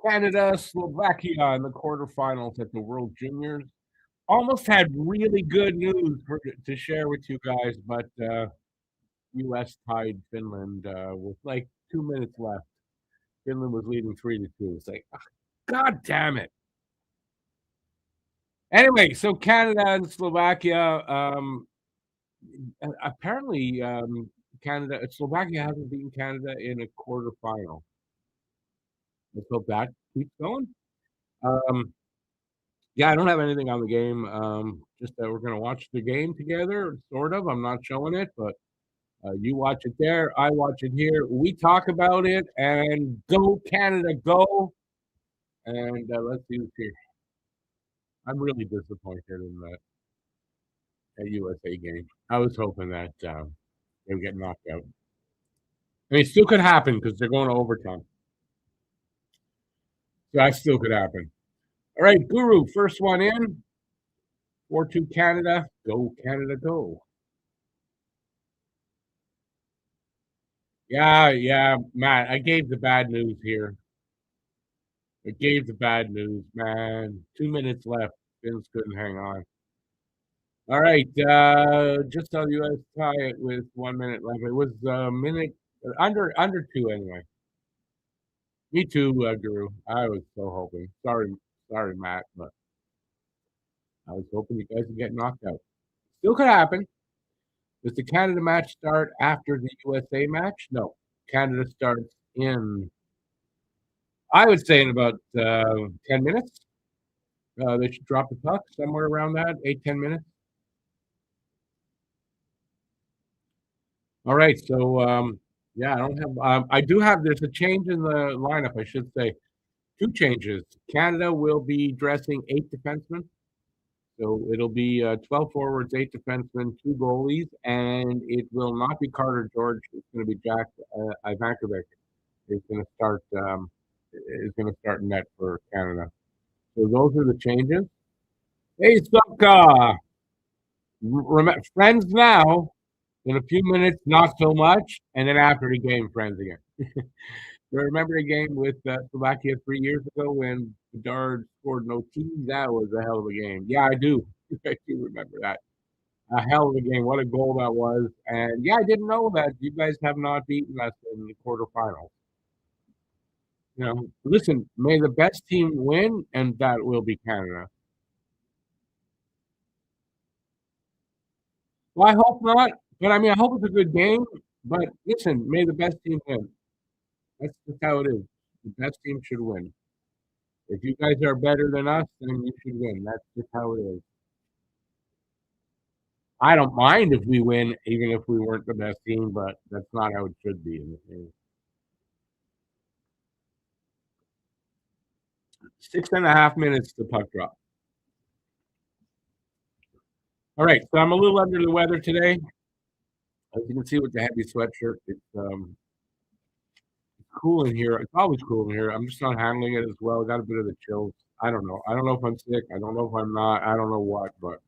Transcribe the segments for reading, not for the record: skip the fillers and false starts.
Canada, Slovakia in the quarterfinals at the World Juniors. Almost had really good news to share with you guys, but U.S. tied Finland with like 2 minutes left. Finland was leading 3-2. It's like, God damn it. Anyway, so Canada and Slovakia. Apparently, Slovakia hasn't beaten Canada in a quarterfinal. Let's hope that keeps going. Yeah, I don't have anything on the game. Just that we're going to watch the game together, sort of. I'm not showing it, but you watch it there. I watch it here. We talk about it, and go Canada, go! And let's see who's here. I'm really disappointed in that USA game. I was hoping that they would get knocked out. I mean, it still could happen because they're going to overtime. So that still could happen. All right, Guru, first one in. 4-2 Canada. Go, Canada, go. Yeah, Matt, I gave the bad news here. I gave the bad news, man. 2 minutes left. Finns couldn't hang on. All right, just saw the U.S. tie it with 1 minute left. It was a minute under 2 anyway. Me too, Guru. I was so hoping. Sorry, Matt, but I was hoping you guys would get knocked out. Still could happen. Does the Canada match start after the USA match? No. Canada starts in, I would say, in about 10 minutes. They should drop the puck somewhere around that, 8-10 minutes. All right, so yeah, I don't have. I do have. There's a change in the lineup. I should say, 2 changes. Canada will be dressing 8 defensemen, so it'll be 12 forwards, 8 defensemen, 2 goalies, and it will not be Carter George. It's going to be Jack Ivankovic. Is going to start. Is going to start net for Canada. So those are the changes. Hey, Sucka! Friends now. In a few minutes, not so much, and then after the game, friends again. Remember the game with Slovakia 3 years ago when Bedard scored no T? That was a hell of a game. Yeah, I do. I do remember that. A hell of a game. What a goal that was. And yeah, I didn't know that you guys have not beaten us in the quarterfinals. You know, listen, may the best team win, and that will be Canada. Well, I hope not. But I mean, I hope it's a good game. But listen, may the best team win. That's just how it is. The best team should win. If you guys are better than us, then you should win. That's just how it is. I don't mind if we win, even if we weren't the best team, but that's not how it should be. 6.5 minutes to puck drop. All right, so I'm a little under the weather today. As you can see with the heavy sweatshirt, it's cool in here. It's always cool in here. I'm just not handling it as well. I got a bit of the chills. I don't know. I don't know if I'm sick. I don't know if I'm not. I don't know what, but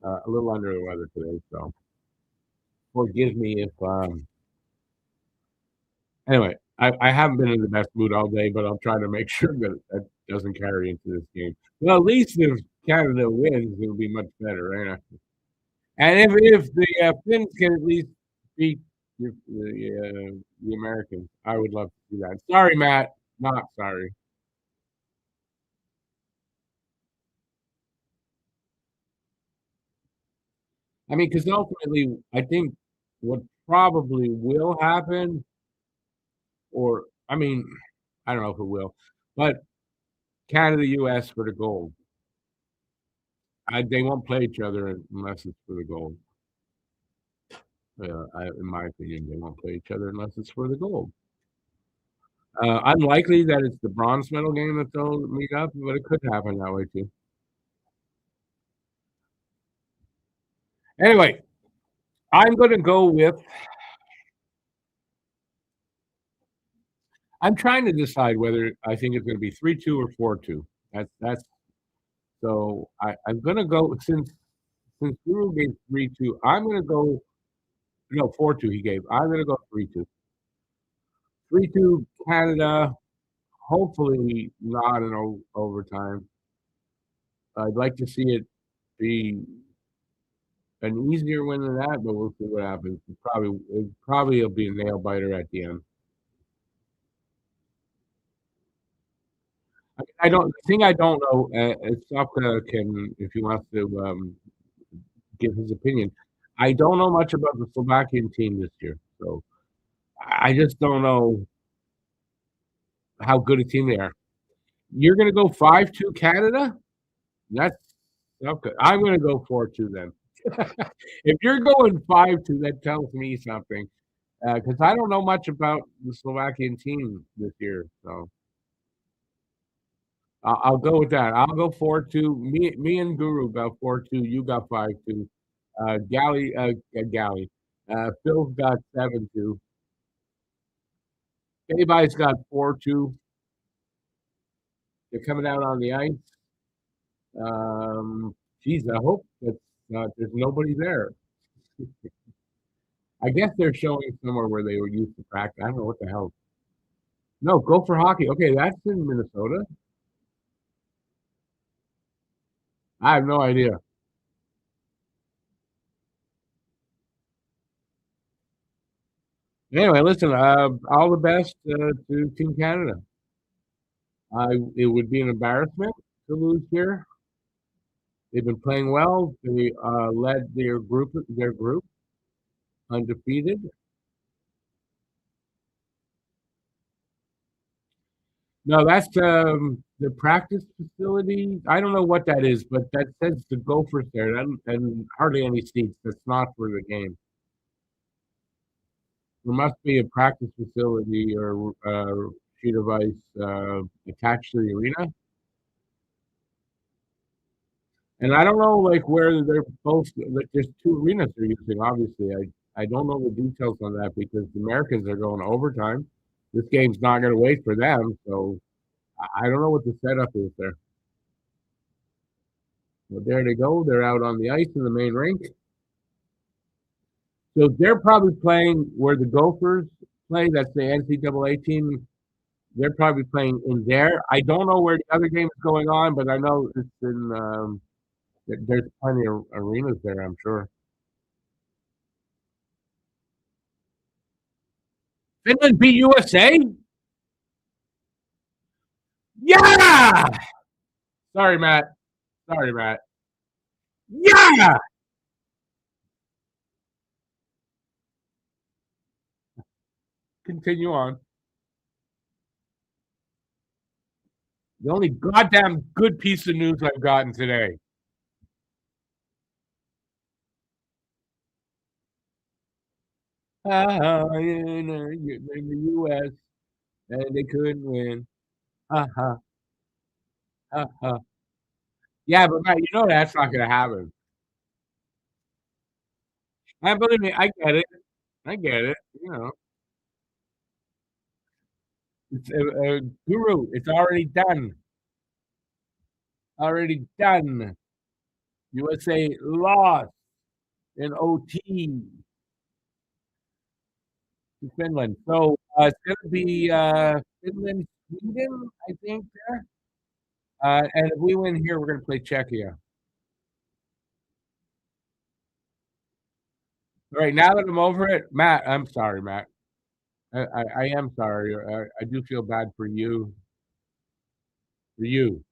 a little under the weather today. So forgive me if. Anyway, I haven't been in the best mood all day, but I'll try to make sure that that doesn't carry into this game. Well, at least if Canada wins, it'll be much better, right? And if the Finns can at least beat the Americans, I would love to see that. Sorry, Matt. Not sorry. I mean, because ultimately, I think what probably will happen, or I mean, I don't know if it will, but Canada, U.S. for the gold. They won't play each other unless it's for the gold. In my opinion, they won't play each other unless it's for the gold. Unlikely that it's the bronze medal game that they'll meet up, but it could happen that way too. Anyway, I'm going to go with. I'm trying to decide whether I think it's going to be 3-2 or 4-2. That's. So I'm going to go since Guru gave 3-2. I'm going to go No, 4-2 he gave. I'm gonna go 3-2. 3-2 Canada. Hopefully not in overtime. I'd like to see it be an easier win than that, but we'll see what happens. It probably will be a nail biter at the end. I don't. The thing I don't know. Sopka can, if he wants to give his opinion. I don't know much about the Slovakian team this year, so I just don't know how good a team they are. You're going to go 5-2 Canada? That's okay. I'm going to go 4-2 then. If you're going 5-2, that tells me something because I don't know much about the Slovakian team this year. So I'll go with that. I'll go 4-2. Me and Guru got 4-2. You got 5-2. Galley. Phil's got 7-2. Anybody's got 4-2. They're coming out on the ice. Geez, I hope that there's nobody there. I guess they're showing somewhere where they were used to practice. I don't know what the hell. No, go for hockey. Okay, that's in Minnesota. I have no idea. Anyway, listen. All the best to Team Canada. It would be an embarrassment to lose here. They've been playing well. They led their group undefeated. No, that's the practice facility. I don't know what that is, but that says the Gophers there, and hardly any seats. That's not for the game. There must be a practice facility or sheet of ice attached to the arena. And I don't know like where they're both. Like, there's two arenas they're using. Obviously, I don't know the details on that because the Americans are going to overtime. This game's not going to wait for them, so I don't know what the setup is there. But there they go. They're out on the ice in the main rink. So they're probably playing where the Gophers play. That's the NCAA team. They're probably playing in there. I don't know where the other game is going on, but I know it's in. There's plenty of arenas there. I'm sure. Finland beat USA. Yeah. Sorry, Matt. Sorry, Matt. Yeah. Continue on. The only goddamn good piece of news I've gotten today. In the U.S. and they couldn't win. Ha ha ha ha. Yeah, but Matt, you know that's not going to happen. I believe me. I get it. I get it. You know, it's Guru. It's already done. Already done. USA lost in OT to Finland. So it's going to be Finland, Sweden, I think. There. And if we win here, we're going to play Czechia. All right, now that I'm over it, Matt, I'm sorry, Matt. I am sorry. I do feel bad for you. For you.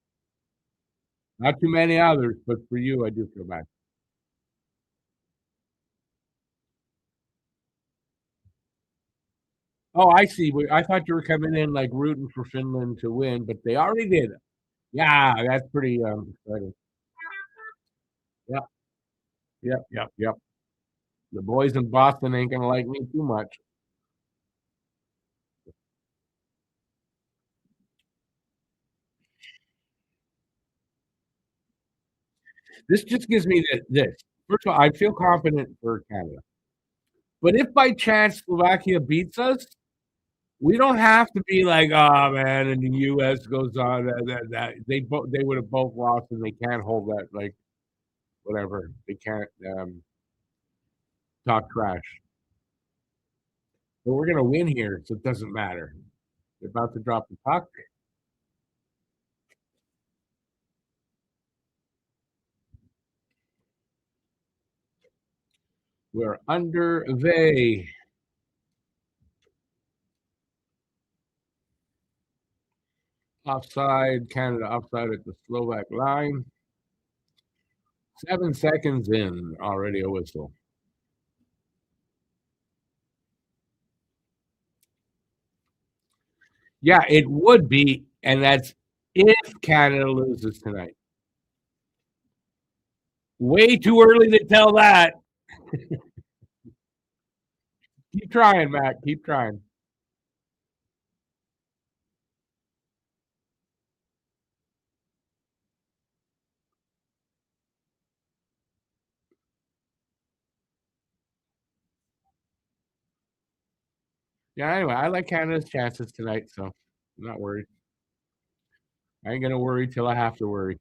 Not too many others, but for you, I do feel bad. Oh, I see. I thought you were coming in like rooting for Finland to win, but they already did. Yeah, that's pretty exciting. Yep, yep. The boys in Boston ain't gonna like me too much. This just gives me this. First of all, I feel confident for Canada. But if by chance Slovakia beats us, we don't have to be like, oh man, and the U.S. goes on that they would have both lost and they can't hold that like whatever they can't talk trash. But we're gonna win here, so it doesn't matter. They're about to drop the puck. We're underway. Offside, Canada offside at the Slovak line. 7 seconds in, already a whistle. Yeah, it would be, and that's if Canada loses tonight. Way too early to tell that. Keep trying, Matt. Keep trying. Yeah, anyway, I like Canada's chances tonight, so I'm not worried. I ain't gonna worry till I have to worry.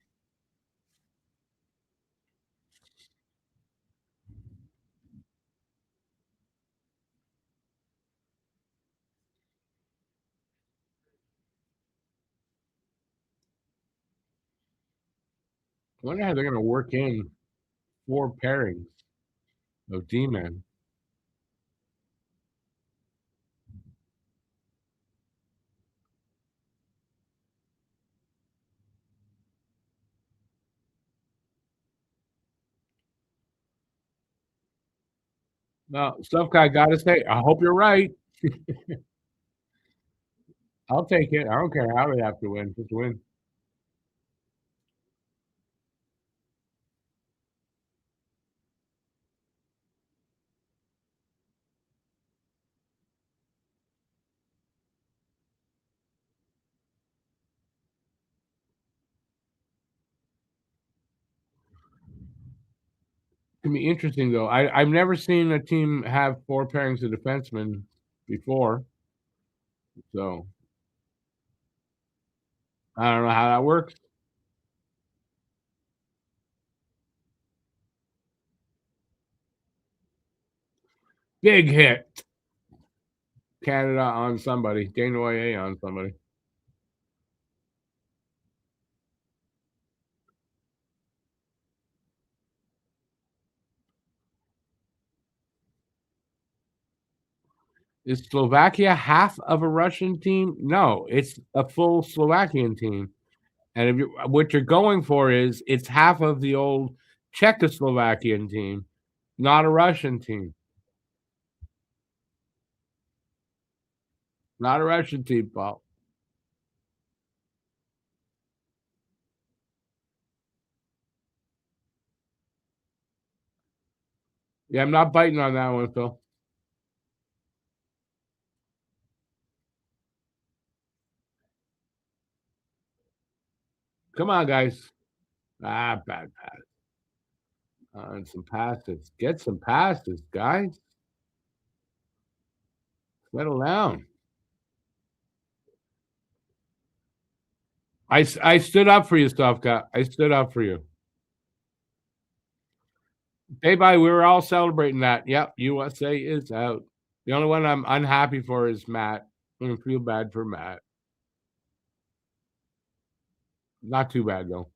I wonder how they're gonna work in 4 pairings of D-men. Now, stuff guy gotta say, I hope you're right. I'll take it. I don't care how they have to win, just win. It's gonna be interesting though. I've never seen a team have 4 pairings of defensemen before, so I don't know how that works. Big hit. Canada on somebody. Desnoyers on somebody. Is Slovakia half of a Russian team? No, it's a full Slovakian team. And if you what you're going for is it's half of the old Czechoslovakian team, not a Russian team. Not a Russian team, Paul. Yeah, I'm not biting on that one, Phil. Come on, guys. Bad pass. And some passes. Get some passes, guys. Settle down. I stood up for you, Stavka. I stood up for you. Hey, bye. We were all celebrating that. Yep, USA is out. The only one I'm unhappy for is Matt. I'm gonna feel bad for Matt. Not too bad though.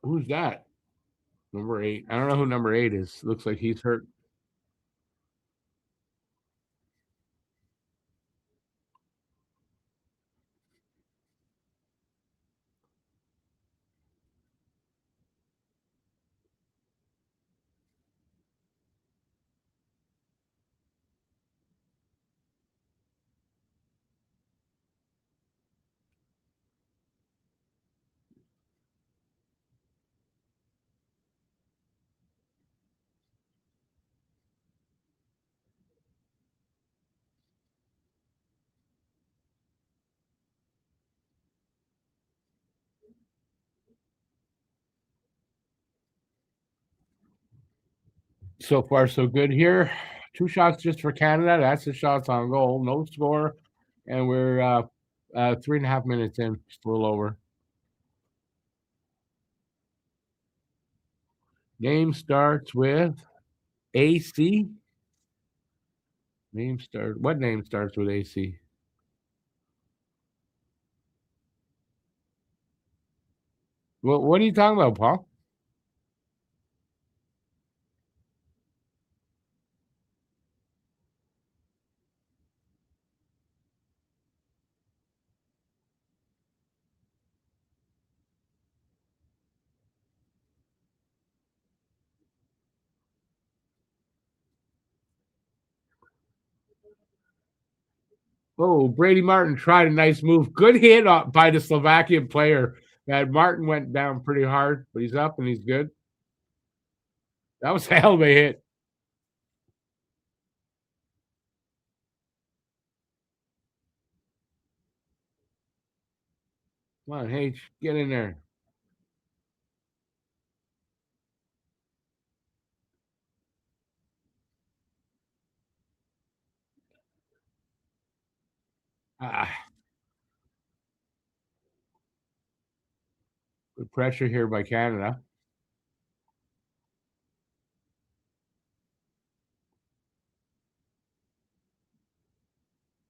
Who's that? Number 8. I don't know who number 8 is. Looks like he's hurt. So far, so good here. 2 shots just for Canada. That's the shots on goal. No score, and we're 3.5 minutes in, just a little over. Name starts with AC. What name starts with AC? What are you talking about, Paul? Oh, Brady Martin tried a nice move. Good hit by the Slovakian player. That Martin went down pretty hard, but he's up and he's good. That was a hell of a hit. Come on, H, get in there. Ah, good pressure here by Canada.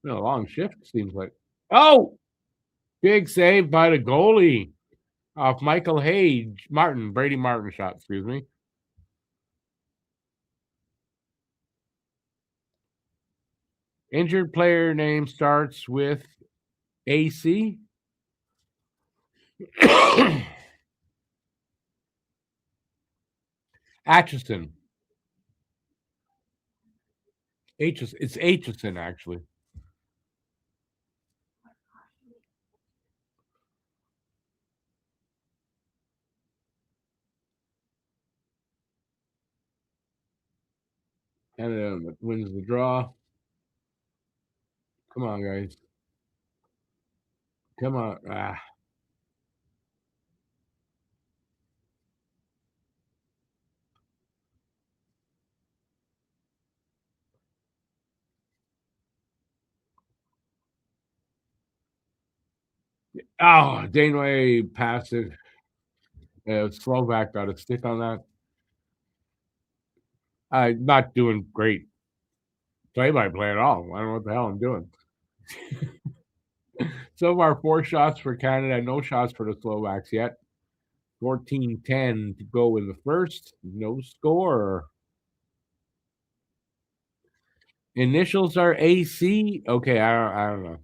Been a long shift, seems like. Oh, big save by the goalie off Michael Martin, Brady Martin shot, excuse me. Injured player name starts with AC. Atchison. It's Atchison, actually. Canada wins the draw. Come on, guys. Come on. Oh, Daneway passed it. Slovak got a stick on that. Not doing great play-by-play at all. I don't know what the hell I'm doing. So far, 4 shots for Canada, no shots for the Slovaks yet. 14-10 to go in the first. No score. Initials are AC. Okay, I don't know.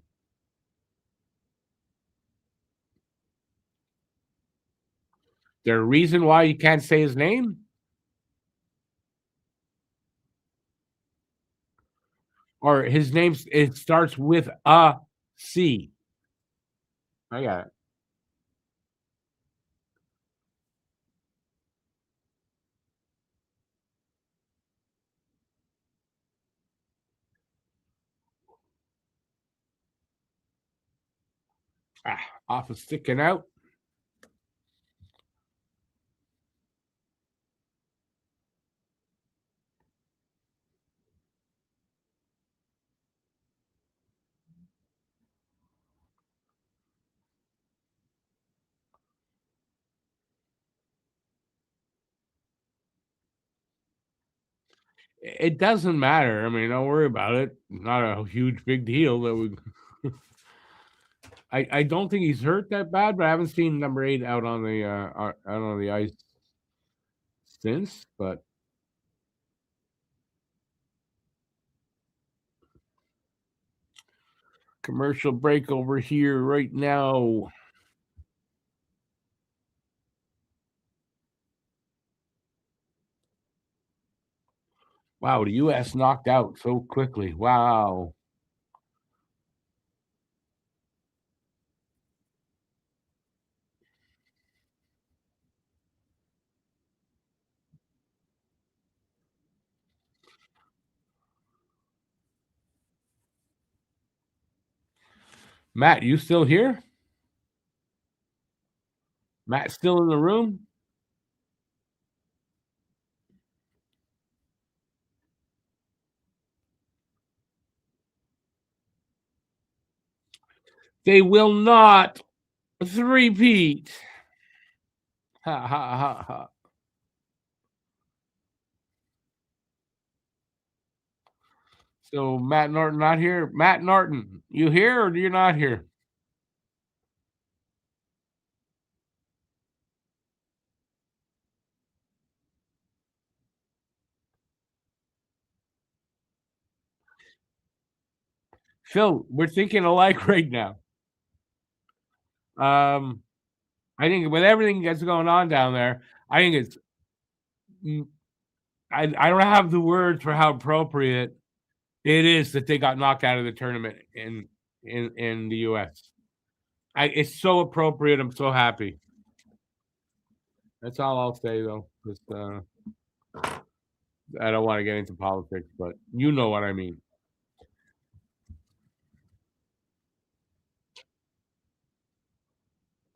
There a reason why you can't say his name? Or his name, it starts with a C. I got it. Off of sticking out. It doesn't matter. I mean, don't worry about it. Not a huge big deal that we. I don't think he's hurt that bad, but I haven't seen number 8 out on the ice since. But commercial break over here right now. Wow, the U.S. knocked out so quickly. Wow. Matt, you still here? Matt still in the room? They will not three-peat. Ha ha ha ha. So Matt Norton not here. Matt Norton, you here or you're not here? Phil, we're thinking alike right now. I think with everything that's going on down there, I think it's mm, I don't have the words for how appropriate it is that they got knocked out of the tournament in the US. It's so appropriate. I'm so happy. That's all I'll say though. Just I don't want to get into politics, but you know what I mean.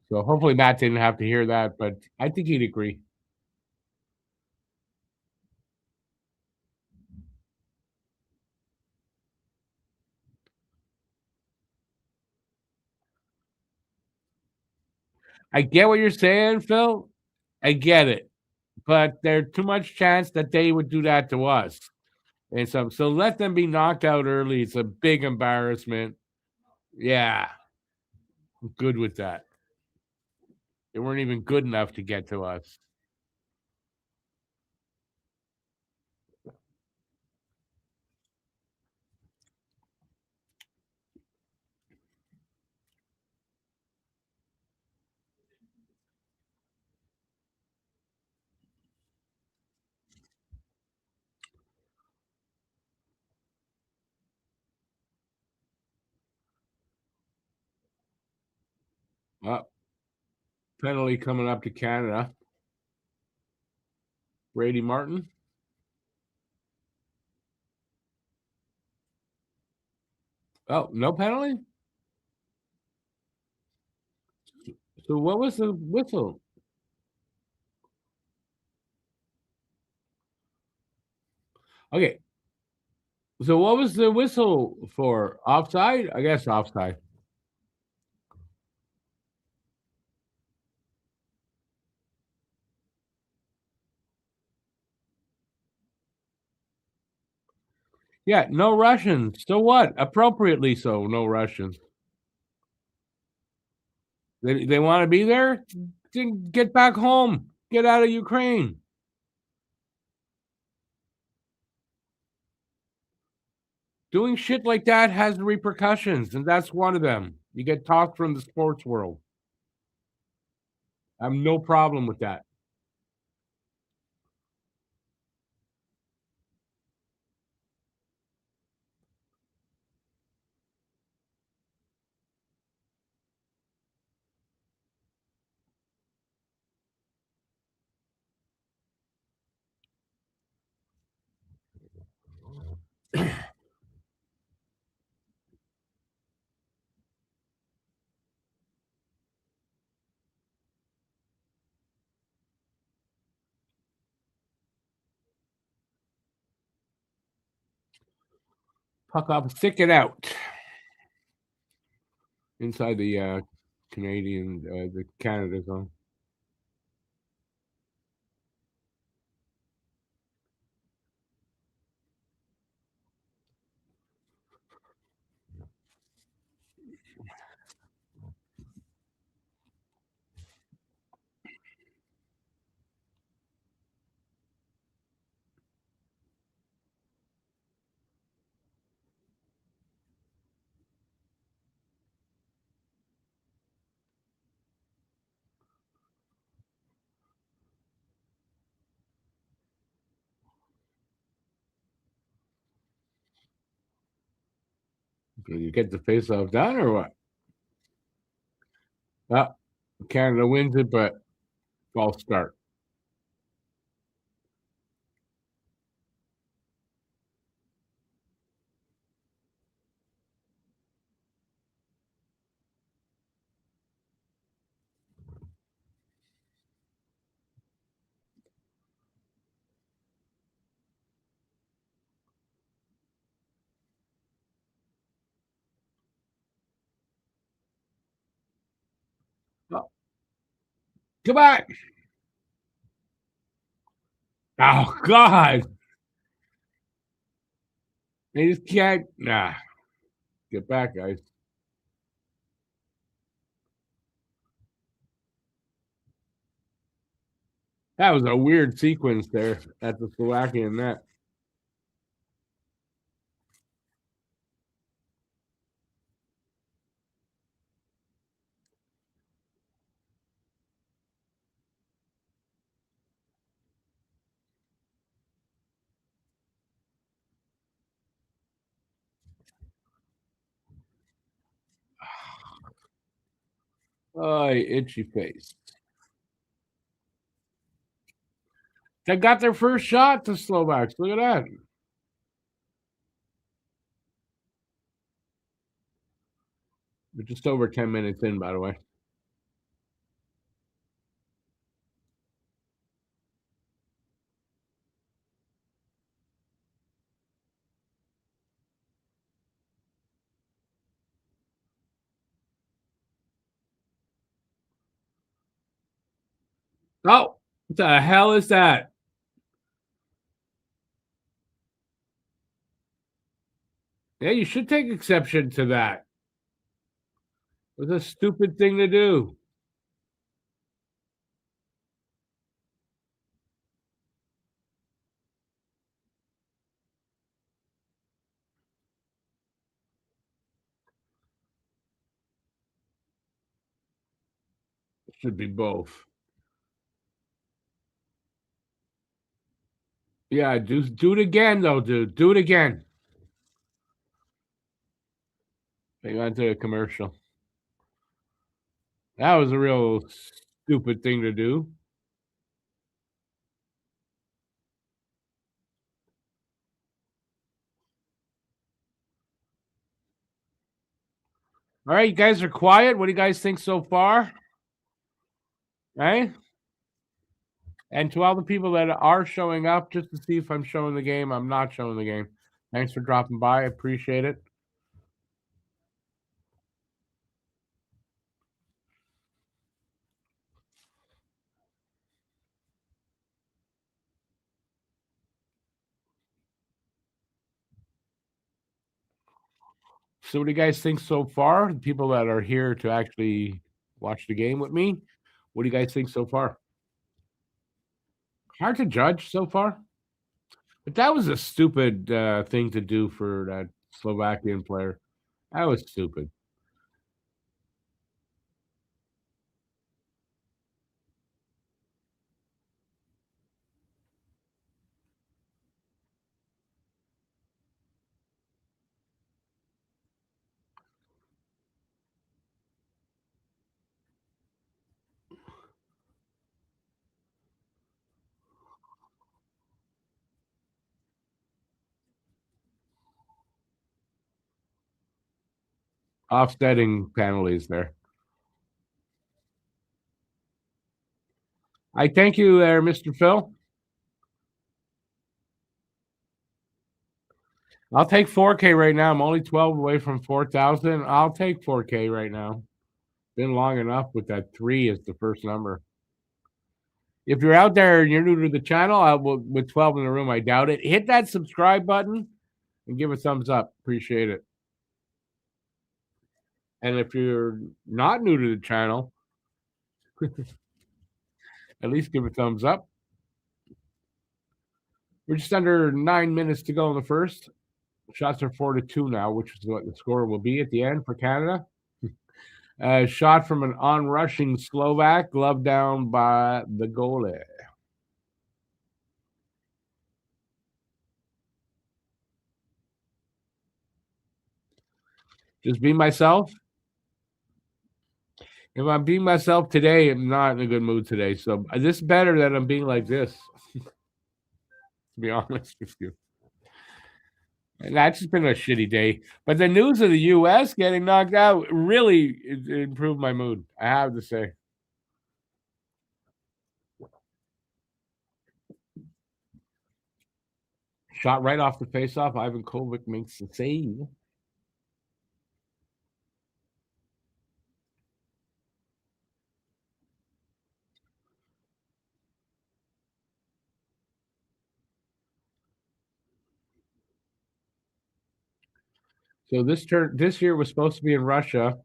So hopefully Matt didn't have to hear that, but I think he'd agree. I get what you're saying, Phil. I get it, but there's too much chance that they would do that to us. And so let them be knocked out early. It's a big embarrassment. Yeah, I'm good with that. They weren't even good enough to get to us. Penalty coming up to Canada. Brady Martin. Oh, no penalty? So what was the whistle? Okay. So what was the whistle for? Offside? I guess offside. Yeah, no Russians. So what? Appropriately so, no Russians. They want to be there? Then get back home. Get out of Ukraine. Doing shit like that has repercussions, and that's one of them. You get tossed from the sports world. I have no problem with that. Puck up, stick it out inside the the Canada zone. You get the face off done or what? Well, Canada wins it, but false start. Oh, come on. Oh, God. They just can't. Nah. Get back, guys. That was a weird sequence there at the Slovakian net. Oh, itchy face. They got their first shot, the Slovaks. Look at that. We're just over 10 minutes in, by the way. Oh, what the hell is that? Yeah, you should take exception to that. It was a stupid thing to do. It should be both. Yeah, do it again, though, dude. Do it again. Hang on to a commercial. That was a real stupid thing to do. All right, you guys are quiet. What do you guys think so far? Right? And to all the people that are showing up, just to see if I'm showing the game, I'm not showing the game. Thanks for dropping by. I appreciate it. So, what do you guys think so far? The people that are here to actually watch the game with me, what do you guys think so far? Hard to judge so far, but that was a stupid thing to do for that Slovakian player. That was stupid. Offsetting penalties there. I thank you there, Mr. Phil. I'll take 4K right now. I'm only 12 away from 4,000. I'll take 4K right now. Been long enough with that 3 as the first number. If you're out there and you're new to the channel, I will, with 12 in the room, I doubt it. Hit that subscribe button and give a thumbs up. Appreciate it. And if you're not new to the channel, at least give a thumbs up. We're just under 9 minutes to go in the first. Shots are 4-2 now, which is what the score will be at the end for Canada. Shot from an on-rushing Slovak, glove down by the goalie. Just be myself. If I'm being myself today, I'm not in a good mood today. So this is better that I'm being like this, to be honest with you. And that's just been a shitty day. But the news of the U.S. getting knocked out really improved my mood, I have to say. Shot right off the faceoff. Ivan Kovic makes the save. So this year was supposed to be in Russia.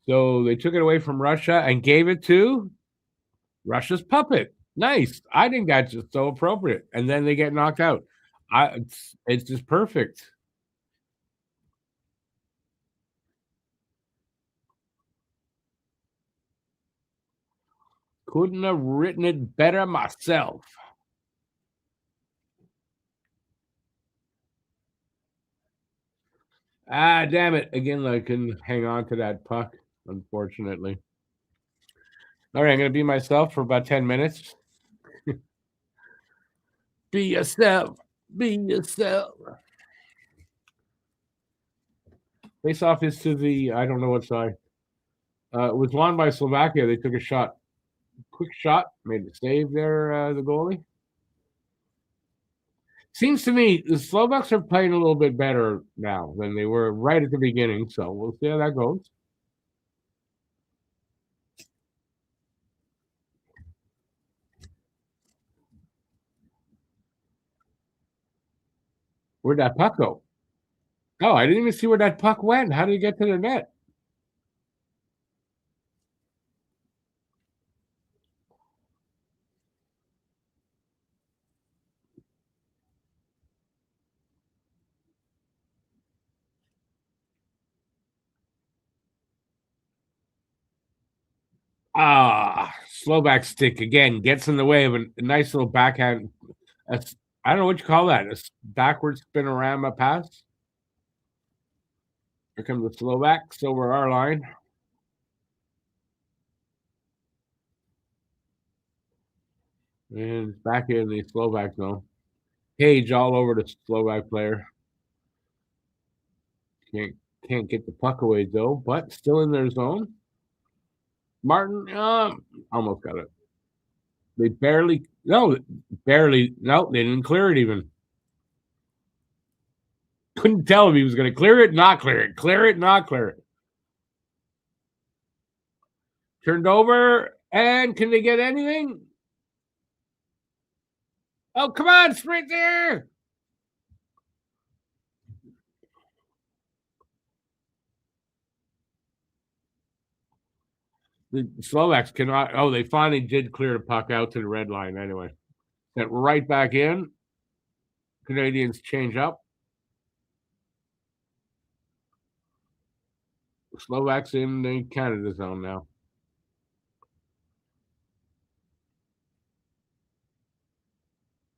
So they took it away from Russia and gave it to Russia's puppet. Nice. I think that's just so appropriate. And then they get knocked out. It's just perfect. Couldn't have written it better myself. Ah, damn it. Again, I couldn't hang on to that puck, unfortunately. All right, I'm going to be myself for about 10 minutes. Be yourself. Be yourself. Face off is to the, I don't know what side. It was won by Slovakia. They took a shot. Quick shot. Made the save there, the goalie. Seems to me the Slovaks are playing a little bit better now than they were right at the beginning. So we'll see how that goes. Where'd that puck go? Oh, I didn't even see where that puck went. How did it get to the net? Ah, Slovak stick again gets in the way of a nice little backhand. I don't know what you call that. A backward spinorama pass. Here comes the Slovaks over our line. And back in the Slovak zone. Page all over the Slovak player. Can't get the puck away though, but still in their zone. Martin almost got it. They barely no, they didn't clear it even. Couldn't tell if he was going to clear it, not clear it, clear it, not clear it. Turned over, and can they get anything? Oh, come on, sprint there! The Slovaks cannot. Oh, they finally did clear the puck out to the red line anyway. Sent right back in. Canadians change up. Slovaks in the Canada zone now.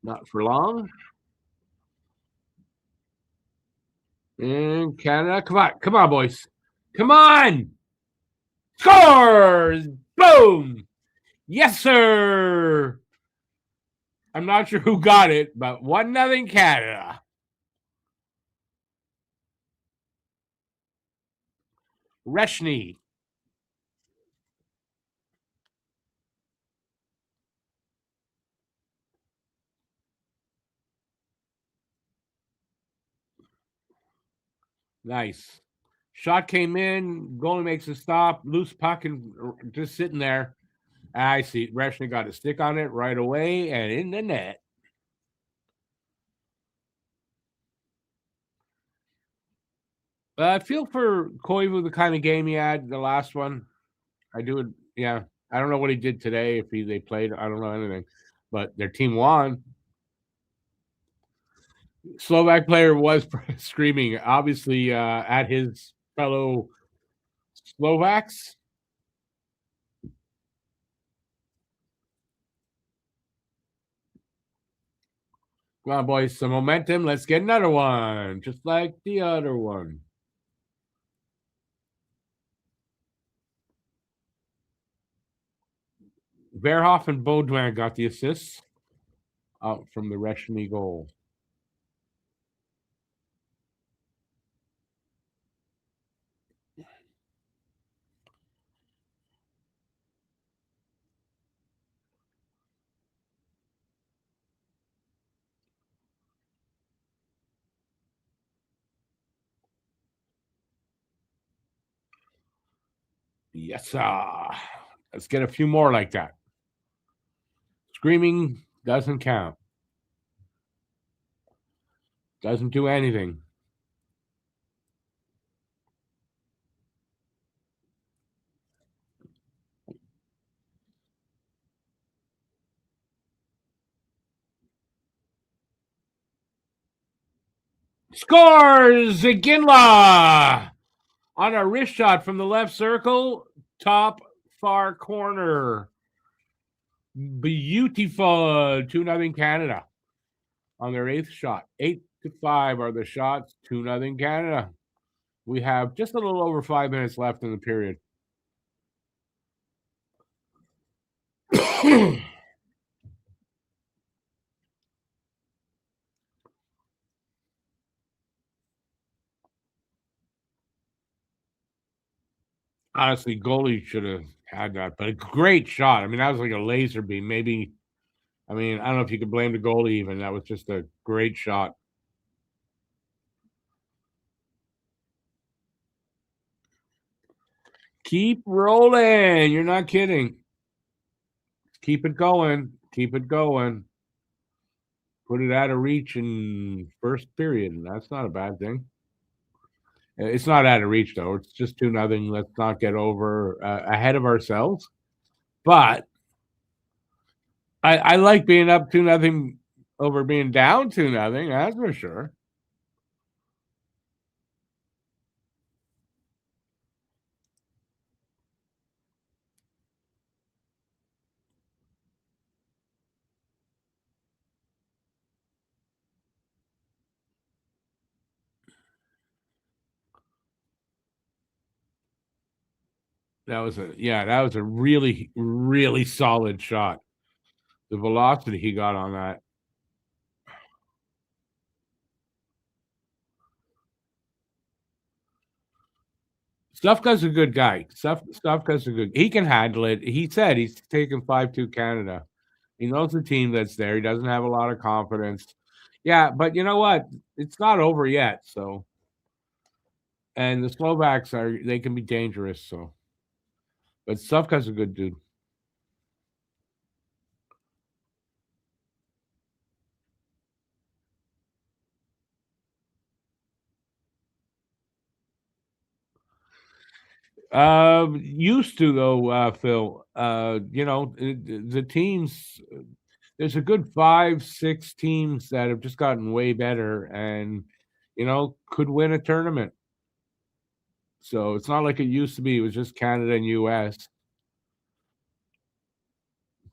Not for long. In Canada, come on, boys, come on! Scores! Boom! Yes, sir. I'm not sure who got it, but 1-0 Canada. Reshny. Nice. Shot came in. Goalie makes a stop. Loose puck and just sitting there. I see. Reshny got a stick on it right away and in the net. I feel for Koivu the kind of game he had the last one. I do it. Yeah. I don't know what he did today. If they played, I don't know anything. But their team won. Slovak player was screaming, obviously, at his fellow Slovaks. Come on, boys, some momentum. Let's get another one, just like the other one. Verhoff and Baudouin got the assists out from the Reshny goal. Yes, sir. Let's get a few more like that. Screaming doesn't count. Doesn't do anything. Scores Ginla on a wrist shot from the left circle, top far corner. Beautiful. 2-0 Canada on their 8th shot. 8-5 are the shots. 2-0 Canada. We have just a little over 5 minutes left in the period. Honestly, goalie should have had that, but a great shot. I mean, that was like a laser beam. Maybe, I mean, I don't know if you could blame the goalie even. That was just a great shot. Keep rolling. You're not kidding. Keep it going. Keep it going. Put it out of reach in first period, and that's not a bad thing. It's not out of reach though. It's just 2-0. Let's not get over ahead of ourselves. But I like being up 2-0 over being down 2-0. That's for sure. That was a really, really solid shot. The velocity he got on that. Stufka's a good guy. Stufka's a good. He can handle it. He said he's taking 5-2 Canada. He knows the team that's there. He doesn't have a lot of confidence. Yeah, but you know what? It's not over yet. So, and the Slovaks they can be dangerous. So, but Stufka's a good dude. Used to though, Phil. The teams. There's a good 5-6 teams that have just gotten way better, and could win a tournament. So it's not like it used to be. It was just Canada and U.S.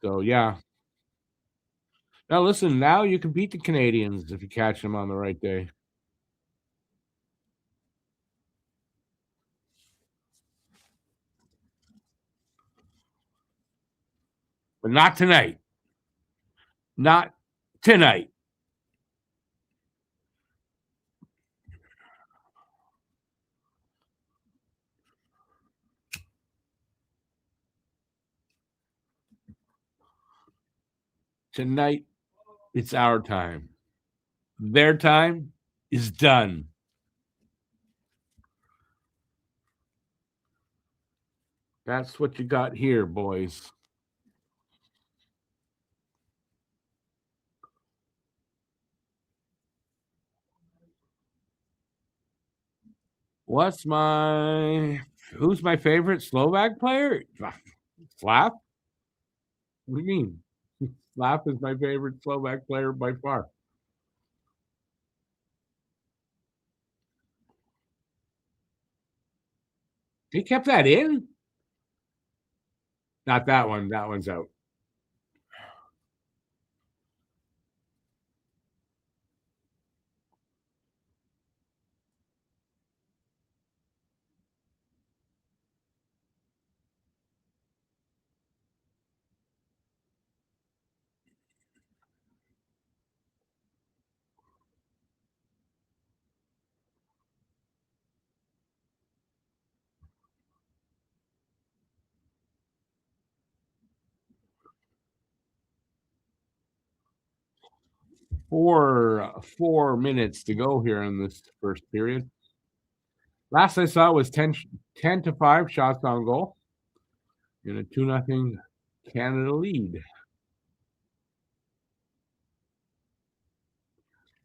So yeah. Now listen. Now you can beat the Canadians if you catch them on the right day. But not tonight. Not tonight. Tonight, it's our time. Their time is done. That's what you got here, boys. Who's my favorite Slovak player? Slap? What do you mean? Slap is my favorite Slovak player by far. He kept that in? Not that one. That one's out. Four minutes to go here in this first period. Last I saw was 10-5 shots on goal in a 2-0 Canada lead.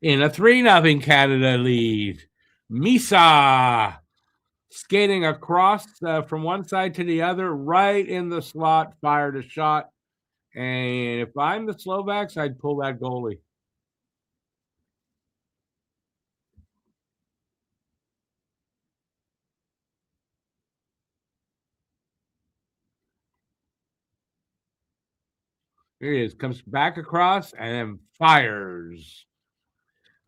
In a 3-0 Canada lead. Misa skating across from one side to the other, right in the slot, fired a shot. And if I'm the Slovaks, I'd pull that goalie. Here he is. Comes back across and then fires.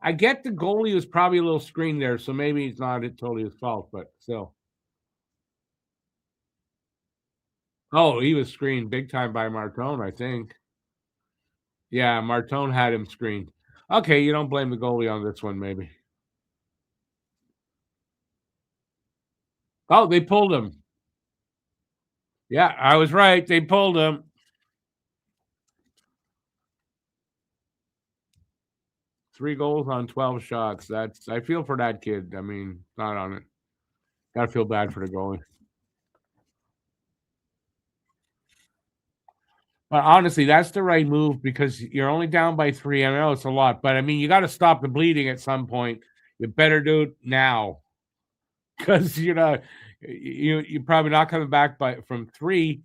I get the goalie was probably a little screened there, so maybe it's not totally his fault, but still. Oh, he was screened big time by Martone, I think. Yeah, Martone had him screened. Okay, you don't blame the goalie on this one, maybe. Oh, they pulled him. Yeah, I was right. They pulled him. Three goals on 12 shots. That's I feel for that kid. I mean, not on it. Gotta feel bad for the goalie. But honestly, that's the right move because you're only down by three. I know it's a lot, but I mean, you got to stop the bleeding at some point. You better do it now because you're probably not coming back from three,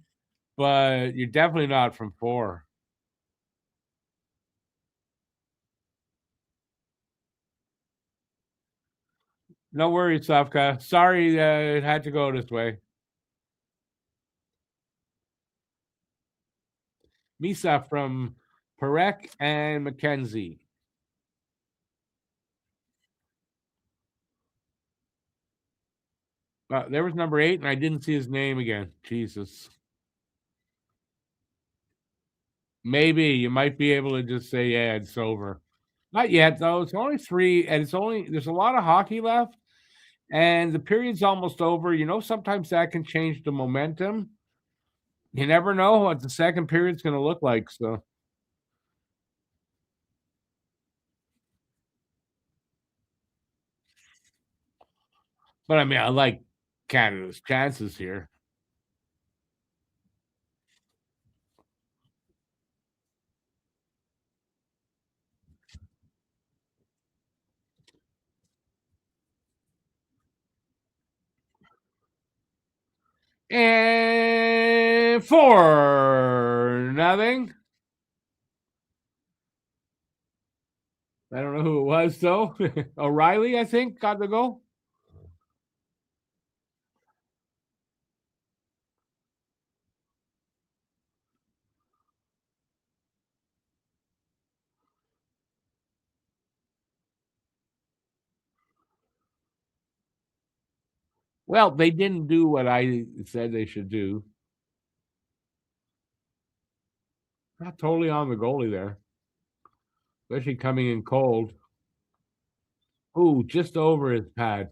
but you're definitely not from four. No worries, Safka. Sorry it had to go this way. Misa from Perek and Mackenzie. There was number 8, and I didn't see his name again. Jesus. Maybe you might be able to just say, yeah, it's over. Not yet, though. It's only 3, and there's a lot of hockey left, and the period's almost over. Sometimes that can change the momentum. You never know what the second period's going to look like. So, but I mean, I like Canada's chances here. And 4-0. I don't know who it was though. O'Reilly, I think, got the goal. Well, they didn't do what I said they should do. Not totally on the goalie there, especially coming in cold. Ooh, just over his pad.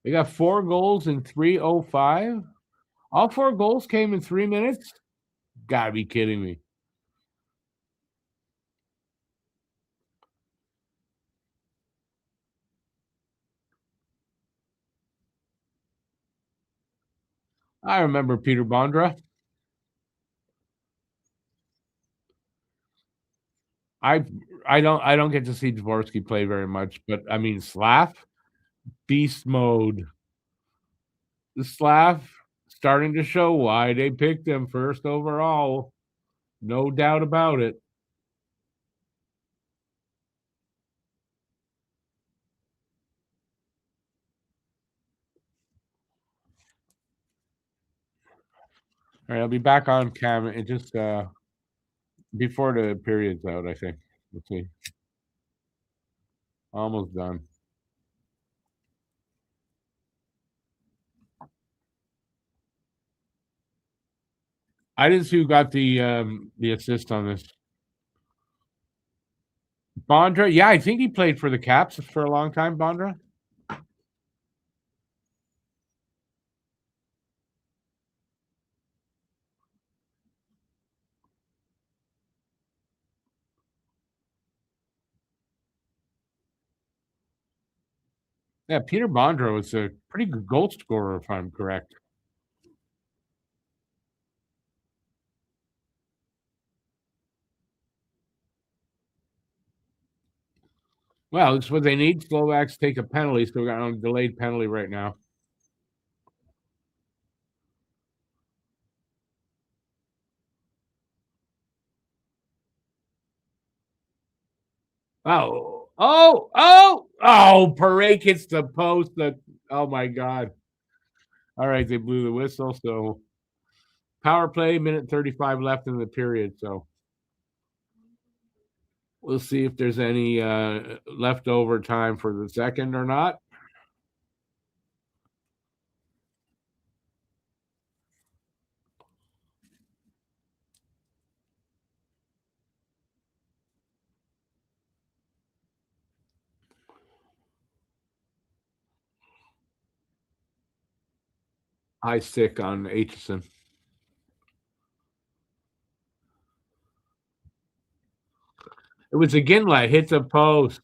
They got 4 goals in 3:05. All 4 goals came in 3 minutes. Gotta be kidding me. I remember Peter Bondra. I I don't get to see Dvorsky play very much, but I mean Slav, beast mode. The Slav starting to show why they picked him first overall. No doubt about it. All right, I'll be back on cam. It just before the period's out, I think. Let's see. Almost done. I didn't see who got the assist on this. Bondra, yeah, I think he played for the Caps for a long time, Bondra. Yeah, Peter Bondra was a pretty good goal scorer, if I'm correct. Well, it's what they need. Slovaks take a penalty, so we got a delayed penalty right now. Oh, oh, oh! Oh, Parake hits the post. Oh my God. All right, they blew the whistle. So power play, minute 35 left in the period. So we'll see if there's any leftover time for the second or not. High stick on Aitchison. It was a Ginla, hits a post.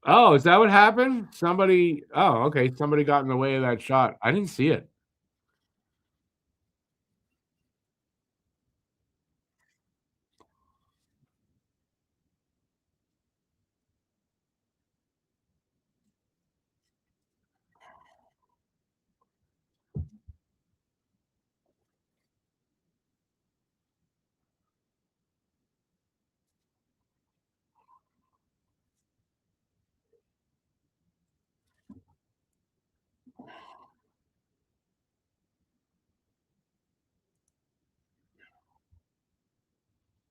Oh, is that what happened? Somebody, oh, okay. Somebody got in the way of that shot. I didn't see it.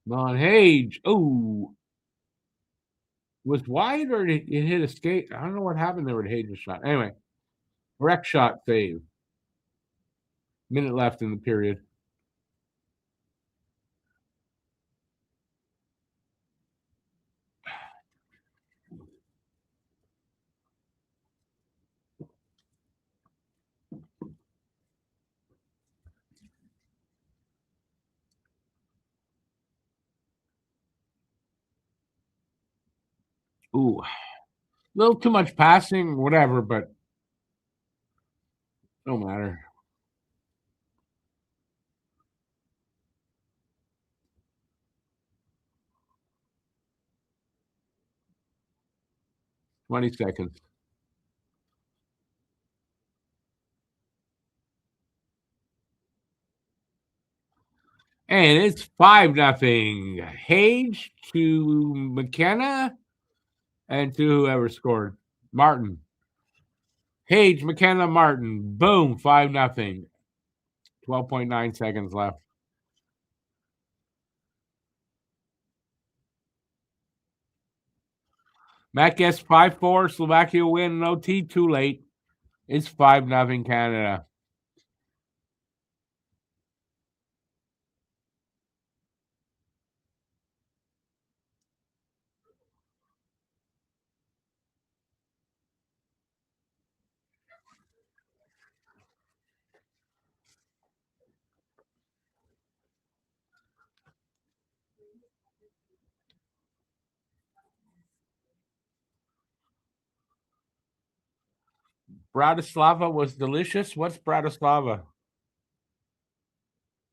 Non Hage. Oh, was wide or did it hit a skate? I don't know what happened there with Hage's shot. Anyway, wreck shot save. Minute left in the period. Ooh, a little too much passing, whatever, but no matter. Twenty seconds. And it's 5-0. Hage to McKenna and to whoever scored. Martin. Hage, McKenna, Martin. Boom, 5-0. 12.9 seconds left. Matt gets 5-4. Slovakia win. No T, too late. It's 5-0 Canada. Bratislava was delicious. What's Bratislava?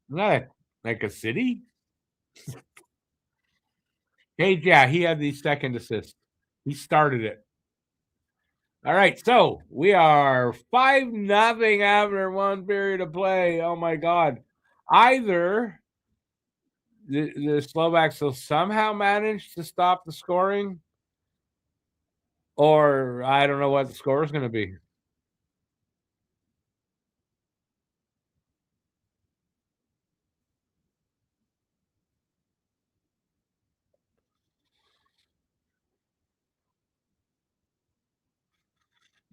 Isn't that like a city? Hey, yeah, he had the second assist. He started it. All right, so we are 5-0 after one period of play. Oh my God. Either the Slovaks will somehow manage to stop the scoring, or I don't know what the score is going to be.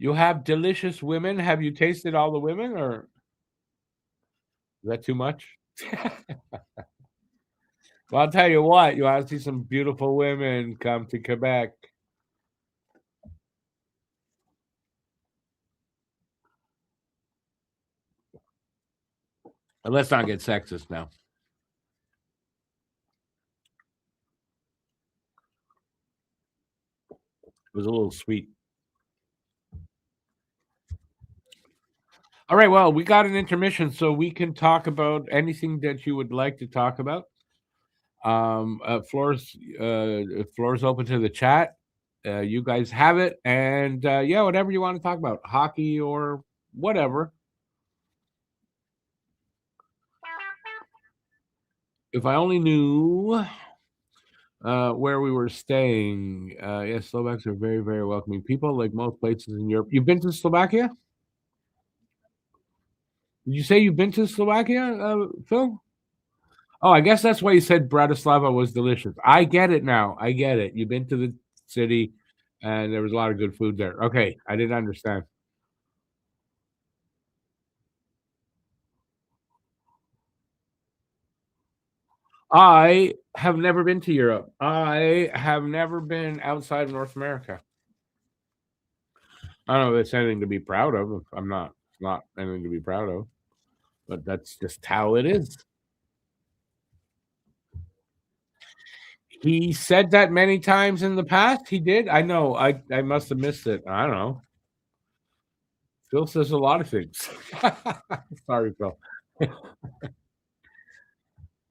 You have delicious women. Have you tasted all the women, or is that too much? Well, I'll tell you what, you want to see some beautiful women, come to Quebec. And let's not get sexist now. It was a little sweet. All right, well, we got an intermission, so we can talk about anything that you would like to talk about. Floor's open to the chat. You guys have it, and yeah, whatever you want to talk about, hockey or whatever. If I only knew where we were staying. Yes, Slovaks are very, very welcoming people, like most places in Europe. You've been to Slovakia? Did you say you've been to Slovakia, Phil? Oh, I guess that's why you said Bratislava was delicious. I get it now. I get it. You've been to the city, and there was a lot of good food there. Okay, I didn't understand. I have never been to Europe. I have never been outside of North America. I don't know if it's anything to be proud of. If I'm not, it's not anything to be proud of, but that's just how it is. He said that many times in the past. He did. I know. I must have missed it. I don't know. Phil says a lot of things. Sorry, Phil.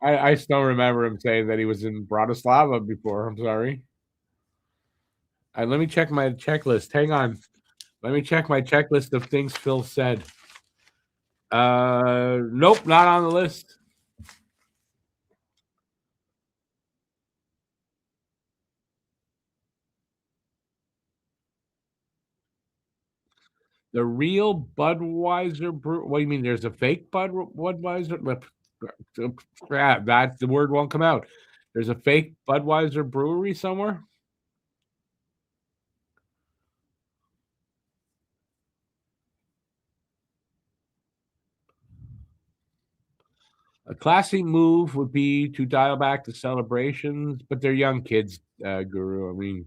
I still remember him saying that he was in Bratislava before. I'm sorry. Let me check my checklist. Hang on. Let me check my checklist of things Phil said. Nope, not on the list. The real Budweiser brew. What do you mean? There's a fake Budweiser. Yeah, that the word won't come out. There's a fake Budweiser brewery somewhere. A classy move would be to dial back the celebrations, but they're young kids, Guru. I mean,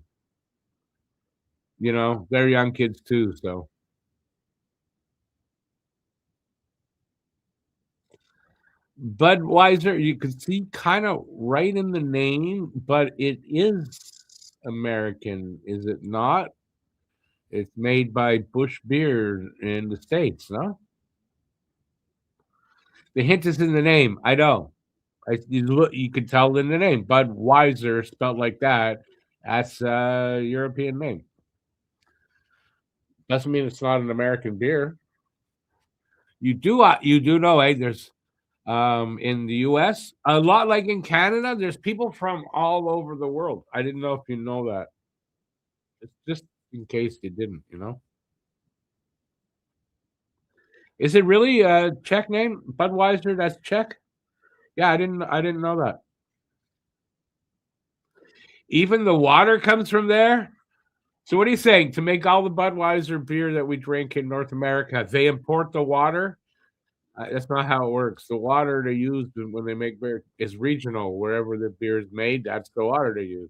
they're young kids too. So Budweiser, you can see kind of right in the name, but it is American, is it not? It's made by Bush Beer in the States, no? The hint is in the name. I know. You could tell in the name. Budweiser, spelled like that. That's a European name. Doesn't mean it's not an American beer. You do know, there's in the US, a lot like in Canada, there's people from all over the world. I didn't know if you know that. It's just in case you didn't. Is it really a Czech name? Budweiser, that's Czech? Yeah, I didn't know that. Even the water comes from there? So what are you saying? To make all the Budweiser beer that we drink in North America, they import the water? That's not how it works. The water they use when they make beer is regional. Wherever the beer is made, that's the water they use.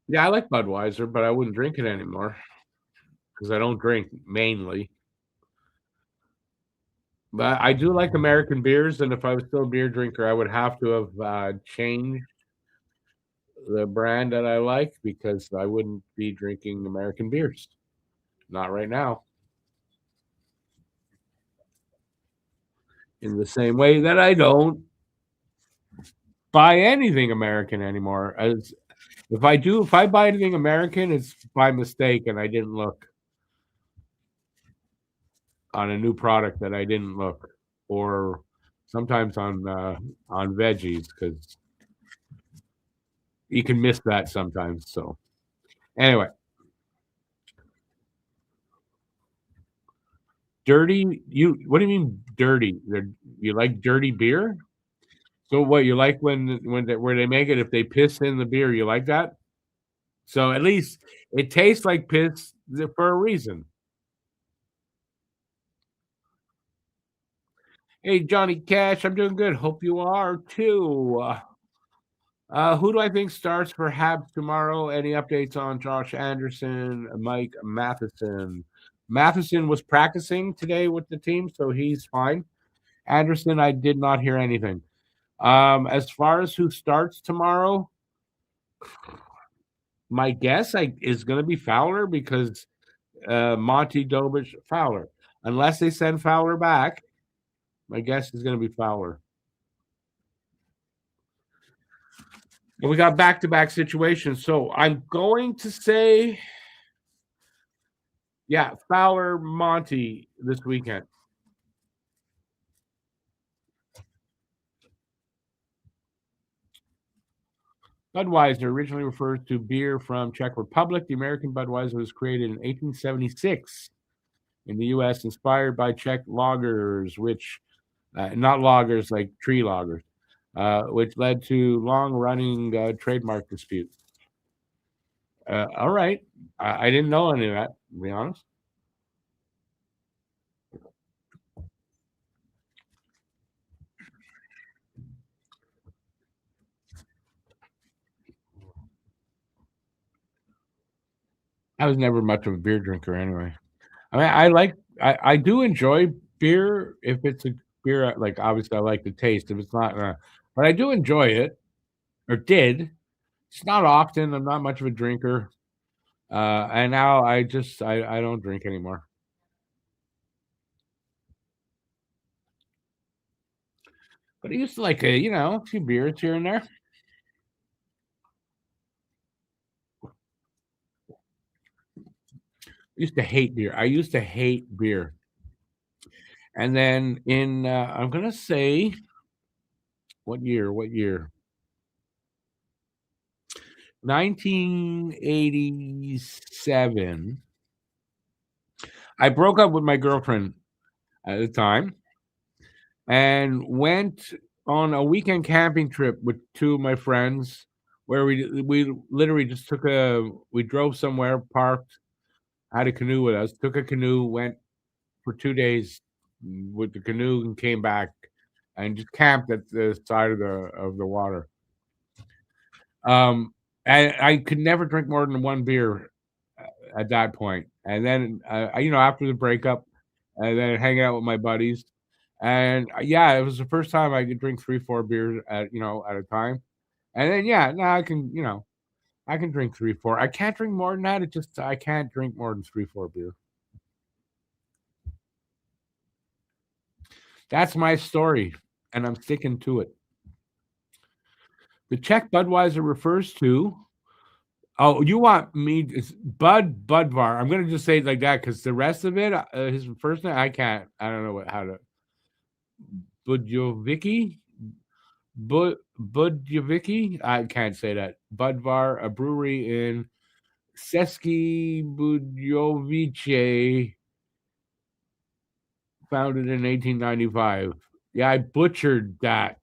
Yeah, I like Budweiser, but I wouldn't drink it anymore because I don't drink mainly. But I do like American beers, and if I was still a beer drinker, I would have to have changed the brand that I like because I wouldn't be drinking American beers. Not right now. In the same way that I don't buy anything American anymore. As if I buy anything American, it's by mistake, and I didn't look on a new product that I didn't look, or sometimes on veggies because you can miss that sometimes. So anyway, dirty. What do you mean dirty? You like dirty beer? So what you like where they make it? If they piss in the beer, you like that? So at least it tastes like piss for a reason. Hey, Johnny Cash, I'm doing good. Hope you are too. Who do I think starts for Habs tomorrow? Any updates on Josh Anderson, Mike Matheson? Matheson was practicing today with the team, so he's fine. Anderson, I did not hear anything. As far as who starts tomorrow, my guess is going to be Fowler because Monty Dobich Fowler. Unless they send Fowler back, my guess is going to be Fowler. And we got back-to-back situations. So I'm going to say, yeah, Fowler Monty this weekend. Budweiser originally refers to beer from Czech Republic. The American Budweiser was created in 1876 in the U.S., inspired by Czech lagers, which not loggers like tree loggers, which led to long-running trademark disputes. All right, I didn't know any of that, to be honest. I was never much of a beer drinker anyway. I mean, I do enjoy beer if it's a beer like obviously I like the taste. If it's not, but I do enjoy it or did. It's not often. I'm not much of a drinker, and now I don't drink anymore. But I used to like a few beers here and there. I used to hate beer. I used to hate beer, and then in I'm gonna say what year? What year? 1987. I broke up with my girlfriend at the time and went on a weekend camping trip with two of my friends where we literally just we drove somewhere, parked, had a canoe with us, took a canoe, went for 2 days with the canoe and came back and just camped at the side of the water. And I could never drink more than one beer at that point. And then, after the breakup, and then hanging out with my buddies, and yeah, it was the first time I could drink 3, 4 beers at a time. And then, yeah, now I can drink 3, 4. I can't drink more than that. I can't drink more than 3, 4 beers. That's my story, and I'm sticking to it. The Czech Budweiser refers to. Oh, you want me? It's Budvar. I'm gonna just say it like that because the rest of it, his first name, I can't. I don't know how to. Budjovicki, Budjovicki. I can't say that. Budvar, a brewery in České Budějovice, founded in 1895. Yeah, I butchered that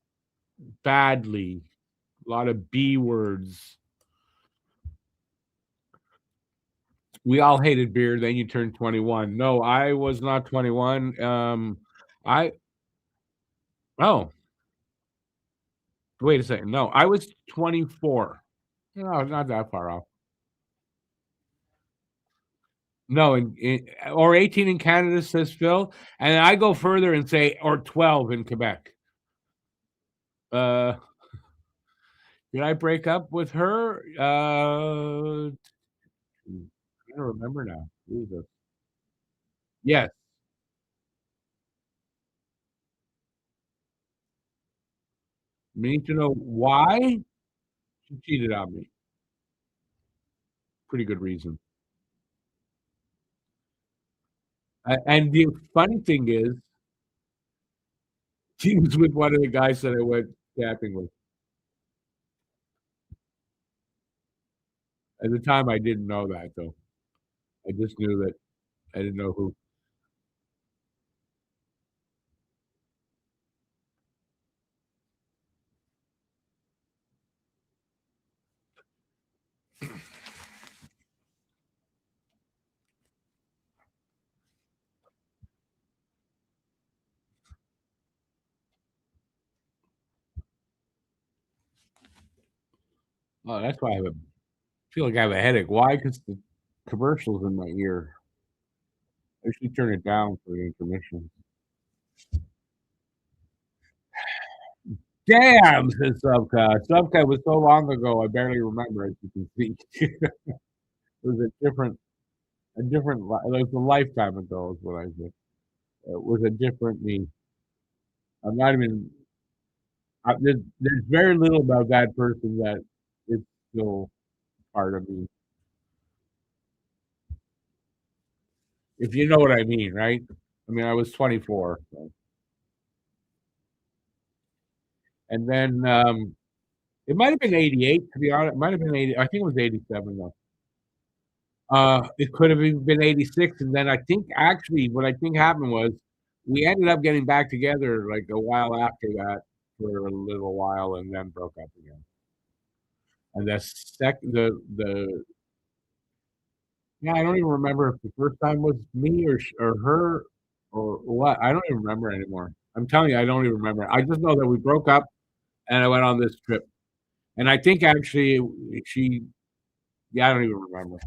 badly. A lot of B words. We all hated beer. Then you turned 21. No, I was not 21. I oh wait a second. No, I was 24. No, not that far off. No, or 18 in Canada, says Phil, and I go further and say or 12 in Quebec. Uh, did I break up with her? I don't remember now. Jesus. Yes. We need to know why she cheated on me. Pretty good reason. And the funny thing is, she was with one of the guys that I went camping with. At the time, I didn't know that though. I just knew that I didn't know who. Oh, that's why I feel like I have a headache. Why? Because the commercials in my ear. I should turn it down for the intermission. Damn, says Subka. Subka was so long ago, I barely remember, as you can see. It was it was a lifetime ago, is what I said. It was a different me. I'm not even, there's very little about that person that still part of me. If you know what I mean, right? I mean, I was 24, so. And then it might have been 88, to be honest. It might have been 80. I think it was 87 though. It could have even been 86, and then I think actually what I think happened was we ended up getting back together like a while after that for a little while, and then broke up again. And the yeah, I don't even remember if the first time was me or her or what. I don't even remember anymore. I'm telling you, I don't even remember. I just know that we broke up, and I went on this trip, and I think actually she, yeah, I don't even remember.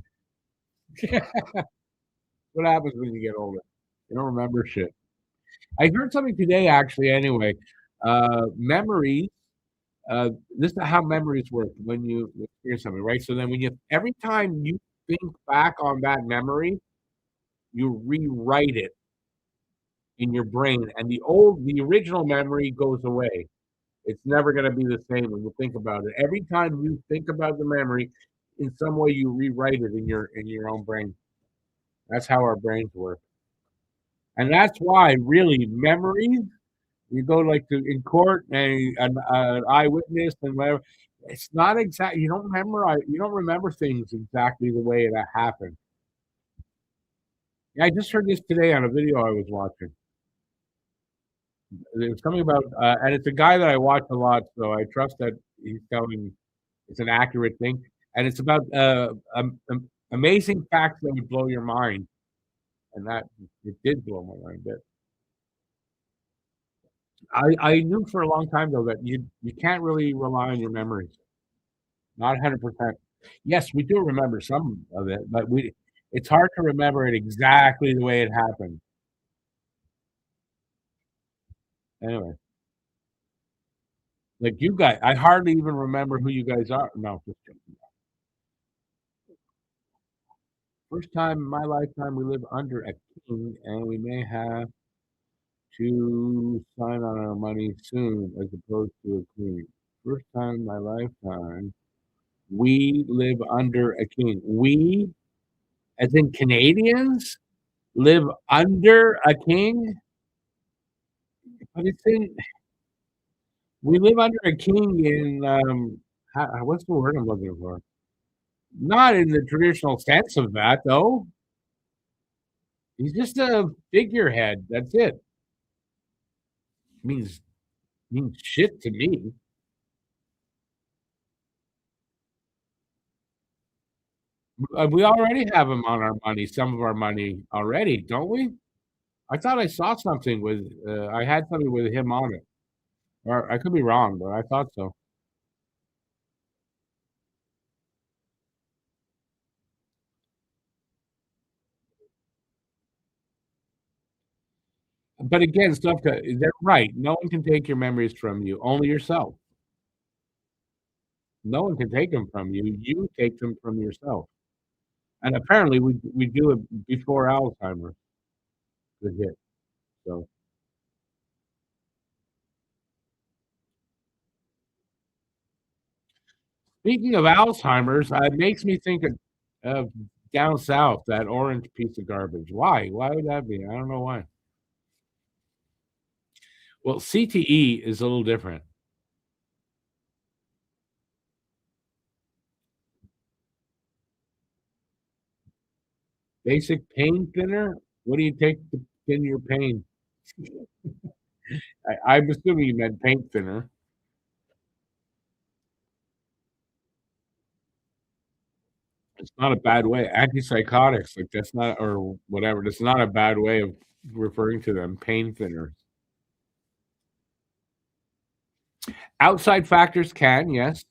What happens when you get older? You don't remember shit. I heard something today, actually. Anyway, memories. This is how memories work when you experience something, right? So then, every time you think back on that memory, you rewrite it in your brain, and the original memory goes away. It's never going to be the same when you think about it. Every time you think about the memory, in some way you rewrite it in your own brain. That's how our brains work, and that's why really memories. You go like to in court and an eyewitness and whatever. It's not exact. You don't memorize. You don't remember things exactly the way that happened. Yeah, I just heard this today on a video I was watching. It was something about, and it's a guy that I watch a lot, so I trust that he's telling it's an accurate thing. And it's about amazing facts that would blow your mind, and that it did blow my mind. But I knew for a long time though that you can't really rely on your memories. Not 100%. Yes, we do remember some of it, but it's hard to remember it exactly the way it happened. Anyway, like you guys, I hardly even remember who you guys are. No, just joking. First time in my lifetime we live under a king, and we may have to sign on our money soon as opposed to a queen. First time in my lifetime we live under a king. We, as in Canadians, live under a king? But it's in we live under a king in, what's the word I'm looking for? Not in the traditional sense of that, though. He's just a figurehead. That's it. Means means shit to me. We already have him on our money, some of our money already, don't we? I thought I saw something with, I had something with him on it, or I could be wrong, but I thought so. But again, Stufka, they're right. No one can take your memories from you, only yourself. No one can take them from you. You take them from yourself. And apparently we do it before Alzheimer's could hit. So speaking of Alzheimer's, it makes me think of down south, that orange piece of garbage. Why? Why would that be? I don't know why. Well, CTE is a little different. Basic pain thinner? What do you take to thin your pain? I'm assuming you meant paint thinner. It's not a bad way. Antipsychotics, like that's not, or whatever. That's not a bad way of referring to them. Pain thinners. Outside factors can, yes.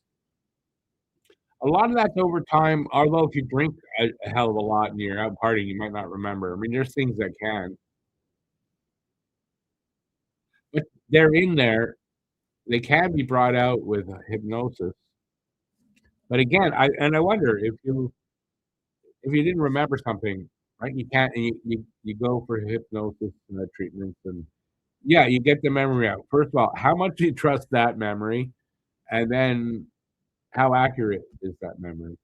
A lot of that's over time, although if you drink a hell of a lot and you're out partying, you might not remember. I mean, there's things that can, but they're in there. They can be brought out with hypnosis. But again, I wonder if you didn't remember something, right? You can't, and you go for hypnosis treatments, and yeah, you get the memory out. First of all, how much do you trust that memory? And then How accurate is that memory?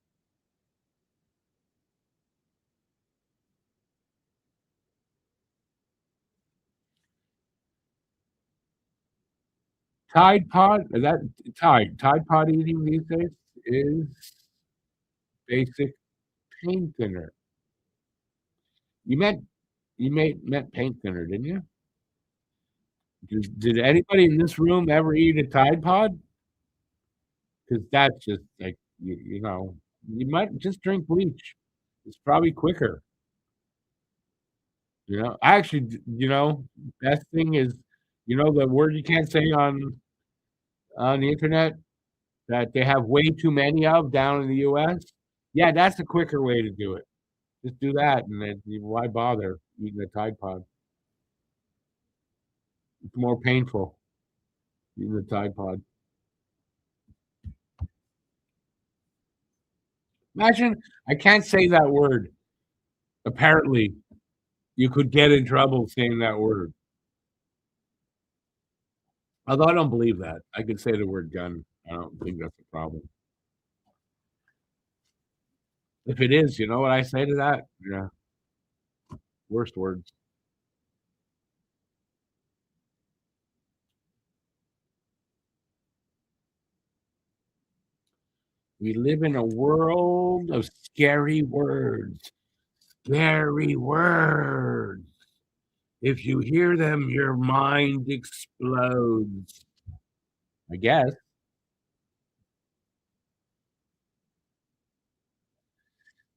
Tide Pod? Is that Tide Pod eating these days is basic paint thinner. You meant paint thinner, didn't you? Did anybody in this room ever eat a Tide Pod? Because that's just like you know, you might just drink bleach. It's probably quicker. You know, I actually, best thing is, the word you can't say on the internet that they have way too many of down in the US. Yeah, that's the quicker way to do it. Just do that, and then why bother eating a Tide Pod? It's more painful eating a Tide Pod. Imagine I can't say that word. Apparently, you could get in trouble saying that word. Although I don't believe that. I could say the word gun. I don't think that's a problem. If it is, you know what I say to that? Yeah, worst words. We live in a world of scary words. Scary words. If you hear them, your mind explodes. I guess.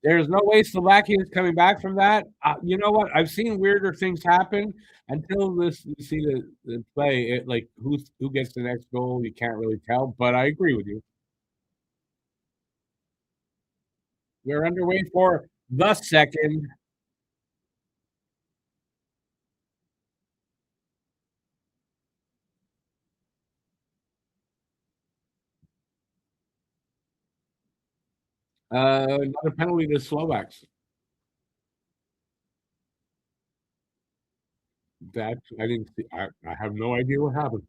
There's no way Slovakia is coming back from that. You know what? I've seen weirder things happen until this. You see the play. Like who gets the next goal, you can't really tell. But I agree with you. We're underway for the second. Another penalty to Slovaks. That I didn't see. I have no idea what happened.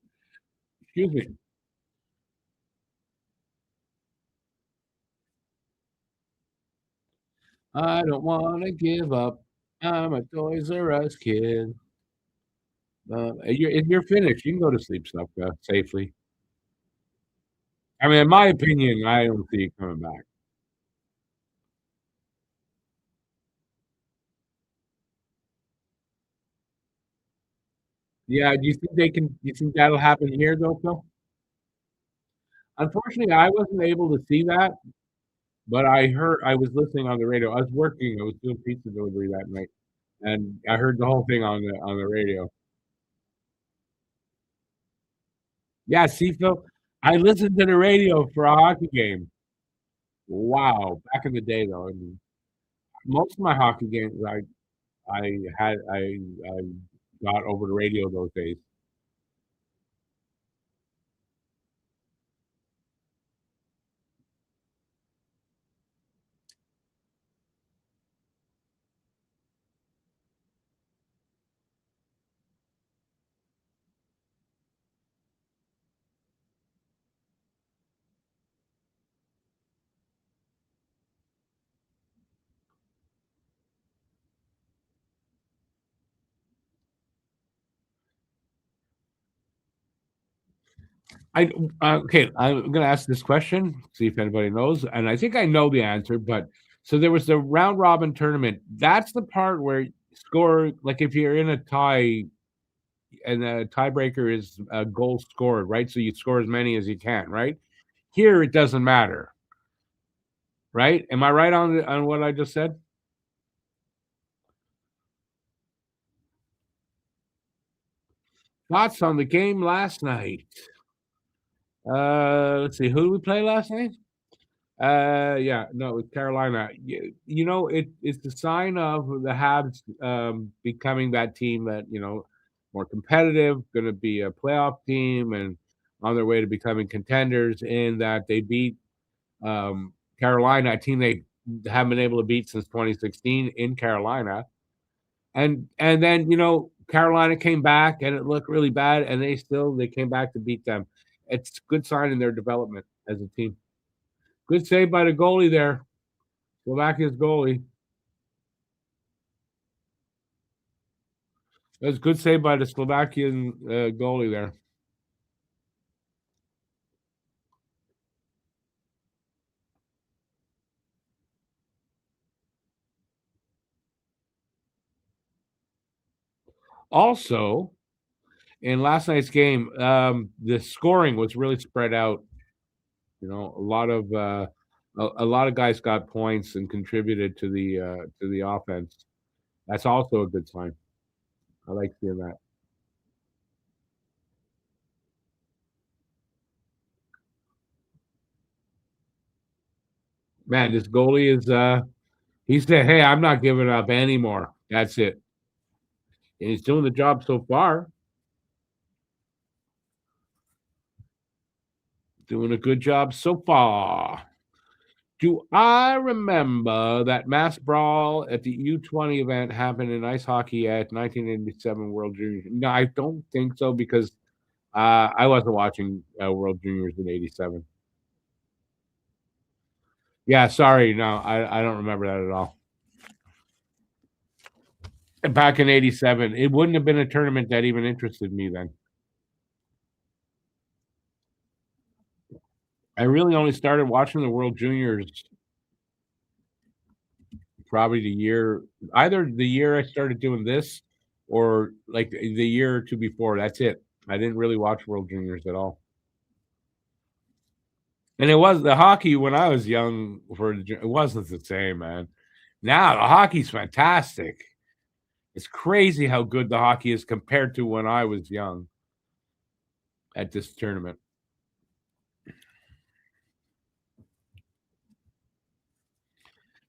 Excuse me. I don't want to give up. I'm a Toys R Us kid. If you're finished, you can go to sleep, Stufka, safely. I mean, in my opinion, I don't see it coming back. Yeah, do you think they can? Do you think that'll happen here, though, Phil? Unfortunately, I wasn't able to see that, but I heard. I was listening on the radio. I was working. I was doing pizza delivery that night, and I heard the whole thing on the radio. Yeah, see, Phil, I listened to the radio for a hockey game. Wow, back in the day, though, I mean, most of my hockey games, I got over the radio those days. I okay, I'm gonna ask this question, see if anybody knows, and I think I know the answer, but so there was the round robin tournament. That's the part where you score like if you're in a tie and the tiebreaker is a goal scored, right? So you score as many as you can, right? Here it doesn't matter, right? Am I right on what I just said? Thoughts on the game last night? Let's see. Who did we play last night? Yeah, no, with Carolina. It's the sign of the Habs becoming that team that more competitive, going to be a playoff team, and on their way to becoming contenders. In that they beat Carolina, a team they haven't been able to beat since 2016 in Carolina, and then Carolina came back and it looked really bad, and they came back to beat them. It's a good sign in their development as a team. Good save by the goalie there. Slovakia's goalie. That was good save by the Slovakian goalie there. Also, in last night's game, the scoring was really spread out. You know, a lot of guys got points and contributed to the offense. That's also a good sign. I like seeing that. Man, this goalie is he said, "Hey, I'm not giving up anymore. That's it." And he's doing the job so far. Doing a good job so far. Do I remember that mass brawl at the U20 event happened in ice hockey at 1987 World Juniors? No, I don't think so because I wasn't watching World Juniors in '87. Yeah, sorry, no, I don't remember that at all. Back in '87, it wouldn't have been a tournament that even interested me then. I really only started watching the World Juniors probably either the year I started doing this or like the year or two before. That's it. I didn't really watch World Juniors at all. And it was the hockey when I was young it wasn't the same, man. Now the hockey's fantastic. It's crazy how good the hockey is compared to when I was young at this tournament.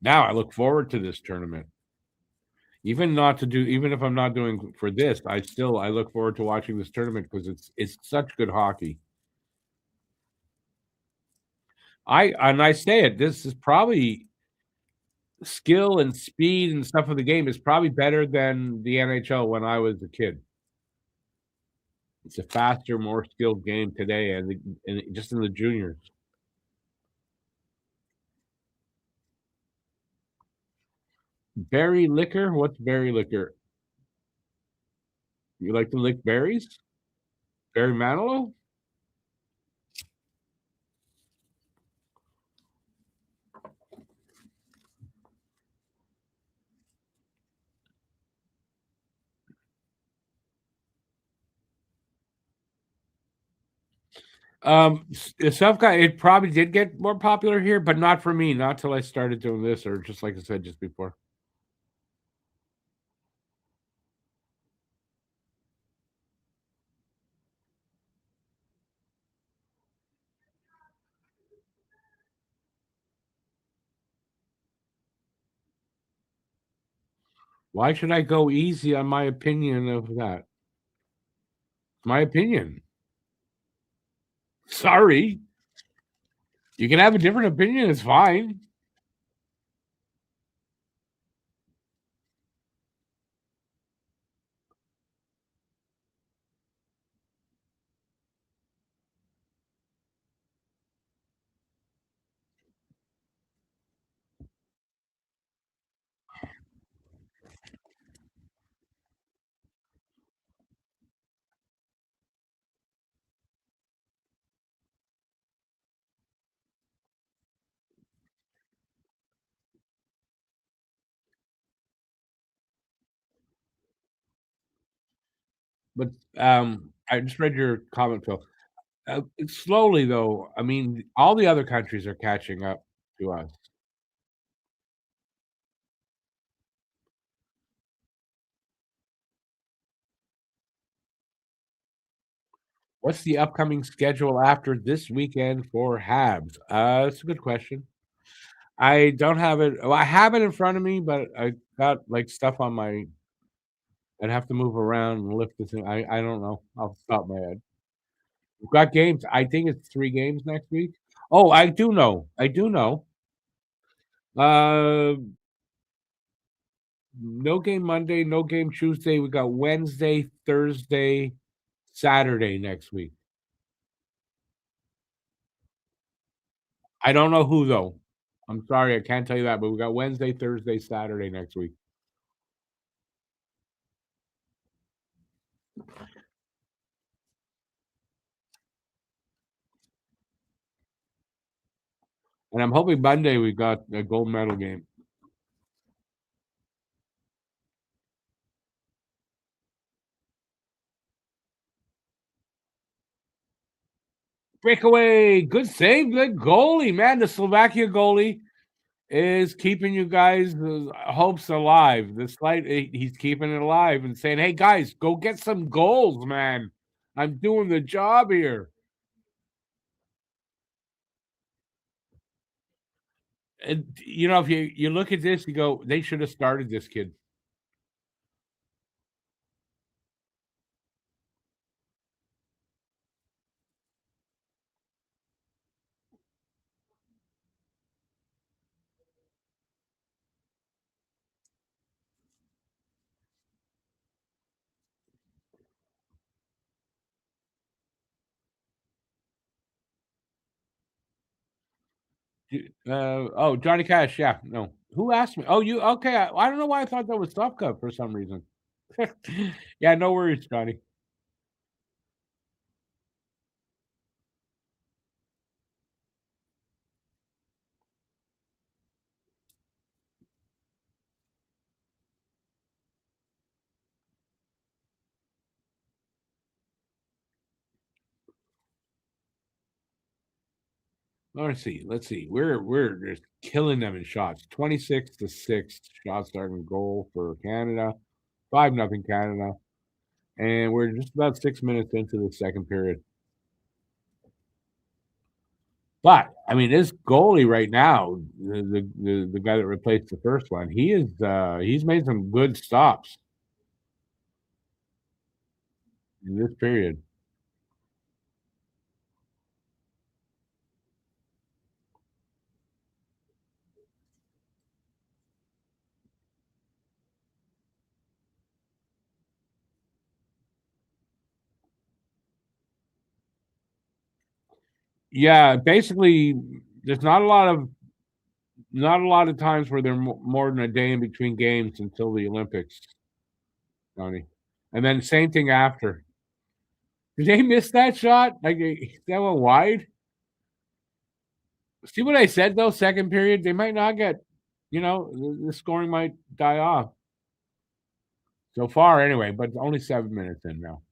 Now I look forward to this tournament. Even if I'm not doing for this, I look forward to watching this tournament because it's such good hockey. I say it, this is probably skill and speed and stuff of the game is probably better than the NHL when I was a kid. It's a faster, more skilled game today, and just in the juniors. Berry liquor? What's berry liquor? You like to lick berries? Barry Manilow? Some guy. It probably did get more popular here, but not for me. Not till I started doing this, or just like I said just before. Why should I go easy on my opinion of that? My opinion. Sorry. You can have a different opinion. It's fine. But I just read your comment, Phil. Slowly, though, I mean, all the other countries are catching up to us. What's the upcoming schedule after this weekend for Habs? That's a good question. I don't have it. Well, I have it in front of me, but I got like stuff on my. I'd have to move around and lift the thing. I don't know. I'll stop my head. We've got games. I think it's 3 games next week. Oh, I do know. I do know. Uh, no game Monday. No game Tuesday. We got Wednesday, Thursday, Saturday next week. I don't know who though. I'm sorry, I can't tell you that, but we got Wednesday, Thursday, Saturday next week. And I'm hoping Monday we got a gold medal game. Breakaway, good save, good goalie, man. The Slovakia goalie is keeping you guys' hopes alive. He's keeping it alive and saying, "Hey guys, go get some goals, man. I'm doing the job here." And if you look at this, you go, they should have started this kid. Johnny Cash. Yeah, no. Who asked me? Oh, you okay? I don't know why I thought that was Soft Cup for some reason. Yeah, no worries, Johnny. Let's see. Let's see. We're just killing them in shots. 26-6 shots starting goal for Canada. 5-0 Canada. And we're just about 6 minutes into the second period. But I mean, this goalie right now, the guy that replaced the first one, he's made some good stops in this period. Yeah, basically, there's not a lot of times where they're more than a day in between games until the Olympics, Tony. And then same thing after. Did they miss that shot? Like that went wide. See what I said though? Second period, they might not get. The scoring might die off so far anyway. But it's only 7 minutes in now.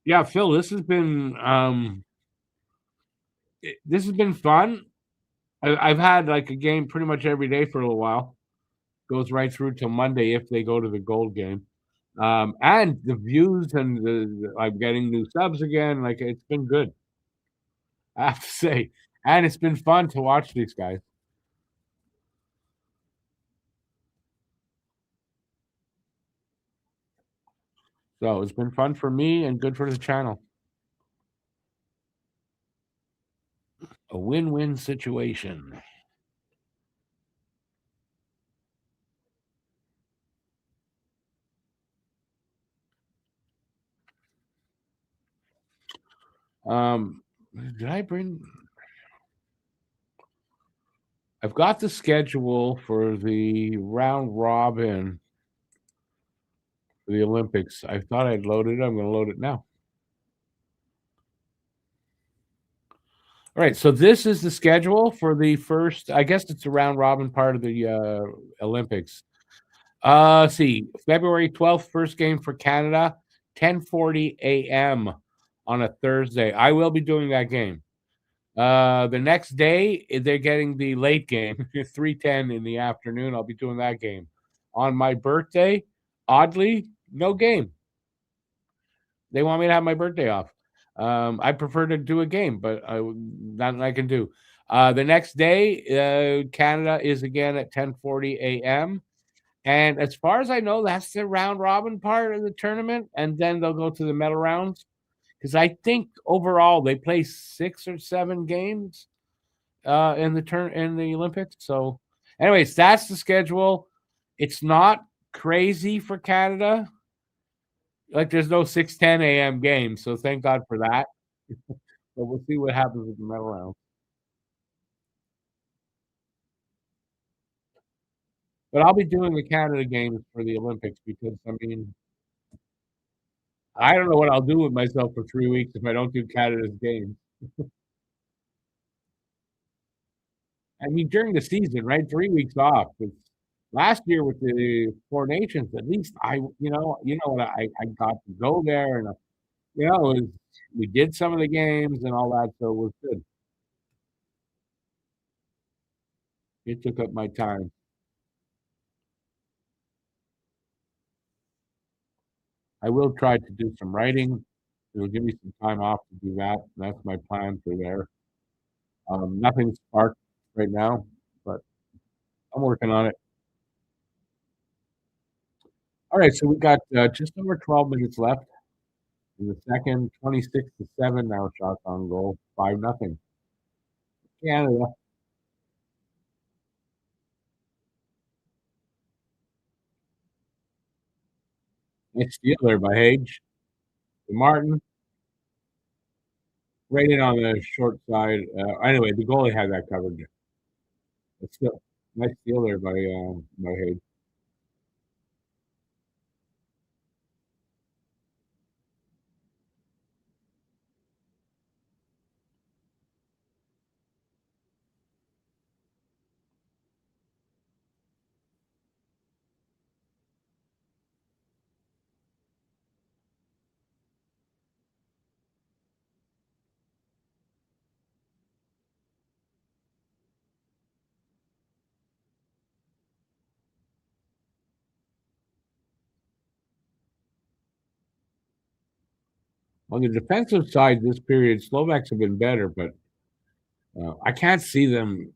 Yeah, Phil, this has been fun. I've had like a game pretty much every day for a little while. Goes right through till Monday if they go to the gold game. And the views and I'm getting new subs again. Like it's been good, I have to say, and it's been fun to watch these guys. So it's been fun for me and good for the channel. A win-win situation. Um, did I bring? I've got the schedule for the round robin for the Olympics. I thought I'd loaded it. I'm going to load it now. All right, so this is the schedule for the first. I guess it's the round robin part of the Olympics. See, February 12th, first game for Canada, 10:40 a.m. on a Thursday. I will be doing that game. The next day, they're getting the late game, 3:10 in the afternoon. I'll be doing that game. On my birthday, oddly, no game. They want me to have my birthday off. I prefer to do a game, but nothing I can do. The next day, Canada is again at 10:40 a.m. And as far as I know, that's the round robin part of the tournament, and then they'll go to the medal rounds. Because I think overall they play 6 or 7 games. in the Olympics. So, anyways, that's the schedule. It's not crazy for Canada. Like there's no 6:10 a.m. game, so thank God for that. But we'll see what happens with the medal round. But I'll be doing the Canada games for the Olympics because I mean I don't know what I'll do with myself for 3 weeks if I don't do Canada's games. I mean during the season, right? 3 weeks off. It's last year with the Four Nations, at least I what I got to go there and it was, we did some of the games and all that, so it was good. It took up my time. I will try to do some writing. It'll give me some time off to do that. That's my plan for there. Nothing sparked right now, but I'm working on it. All right, so we got just over 12 minutes left in the second, 26-7 now shots on goal, 5-0. Canada. Nice steal there by Hage. Martin, right in on the short side. Anyway, the goalie had that covered. It's still nice steal there by Hage. On the defensive side, this period, Slovaks have been better, but I can't see them.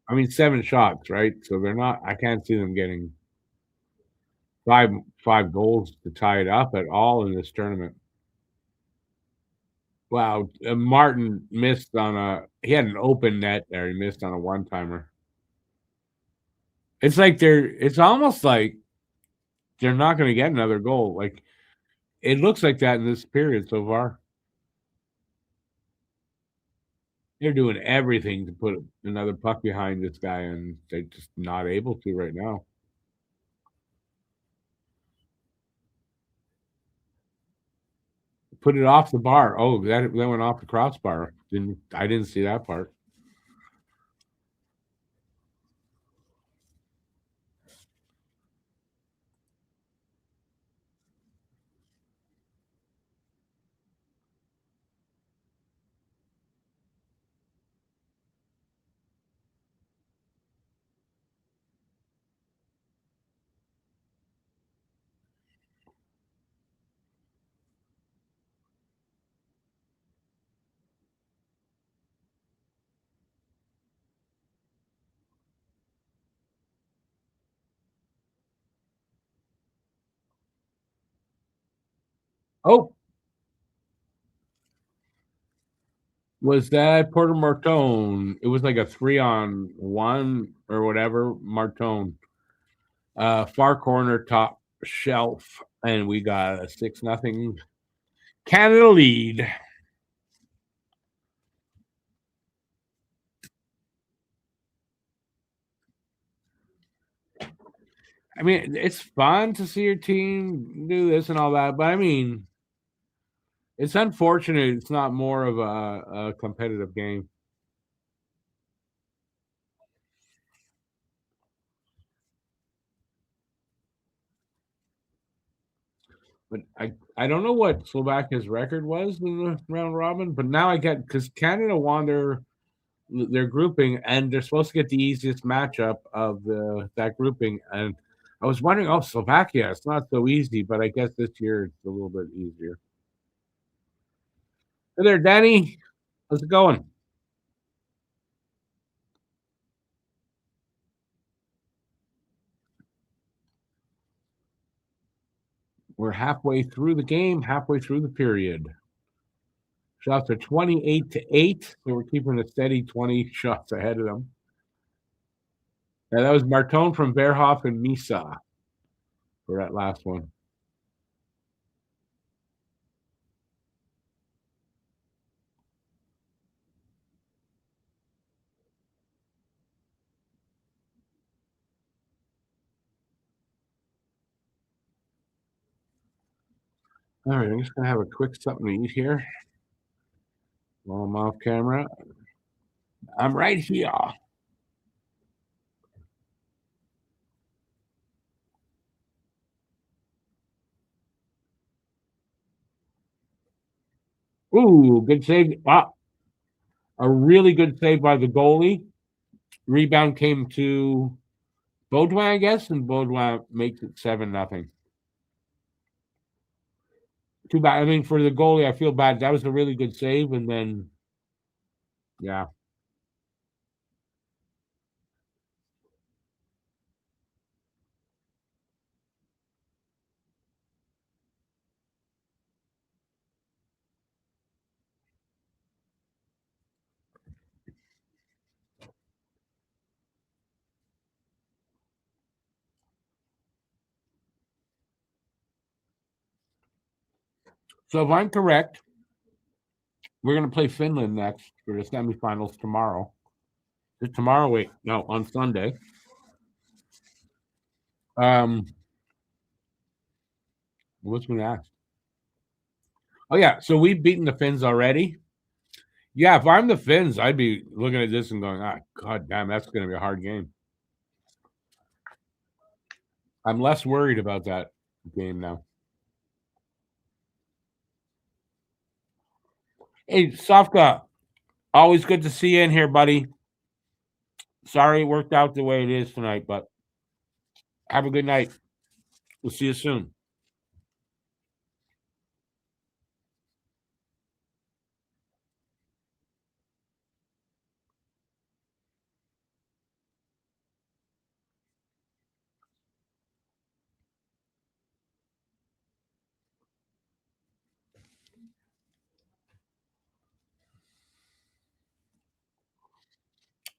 I mean, 7 shots, right? So they're not. I can't see them getting five goals to tie it up at all in this tournament. Wow, Martin missed on a. He had an open net there. He missed on a one timer. It's like they're. It's almost like they're not going to get another goal. Like it looks like that in this period so far. They're doing everything to put another puck behind this guy, and they're just not able to right now. Put it off the bar. Oh, that went off the crossbar. I didn't see that part. Oh, was that Porter Martone? It was like a 3-on-1 or whatever. Martone, far corner, top shelf, and we got a 6-0 Canada lead. I mean, it's fun to see your team do this and all that, but I mean, it's unfortunate it's not more of a competitive game. But I don't know what Slovakia's record was in the round robin, but now I get because Canada won their grouping and they're supposed to get the easiest matchup of the that grouping. And I was wondering, oh, Slovakia, it's not so easy, but I guess this year it's a little bit easier. Hey there, Danny. How's it going? We're halfway through the game, halfway through the period. Shots are 28-8, so we're keeping a steady 20 shots ahead of them. And that was Martone from Verhoff and Misa for that last one. All right, I'm just going to have a quick something to eat here while I'm off camera. I'm right here. Ooh, good save. Wow. A really good save by the goalie. Rebound came to Baudouin, I guess, and Baudouin makes it 7-0. Too bad. I mean, for the goalie, I feel bad. That was a really good save, and then, yeah. So if I'm correct, we're going to play Finland next for the semifinals tomorrow. Tomorrow, wait, no, on Sunday. What's going to ask? Oh yeah, so we've beaten the Finns already. Yeah, if I'm the Finns, I'd be looking at this and going, God damn, that's going to be a hard game. I'm less worried about that game now. Hey, Sofka, always good to see you in here, buddy. Sorry it worked out the way it is tonight, but have a good night. We'll see you soon.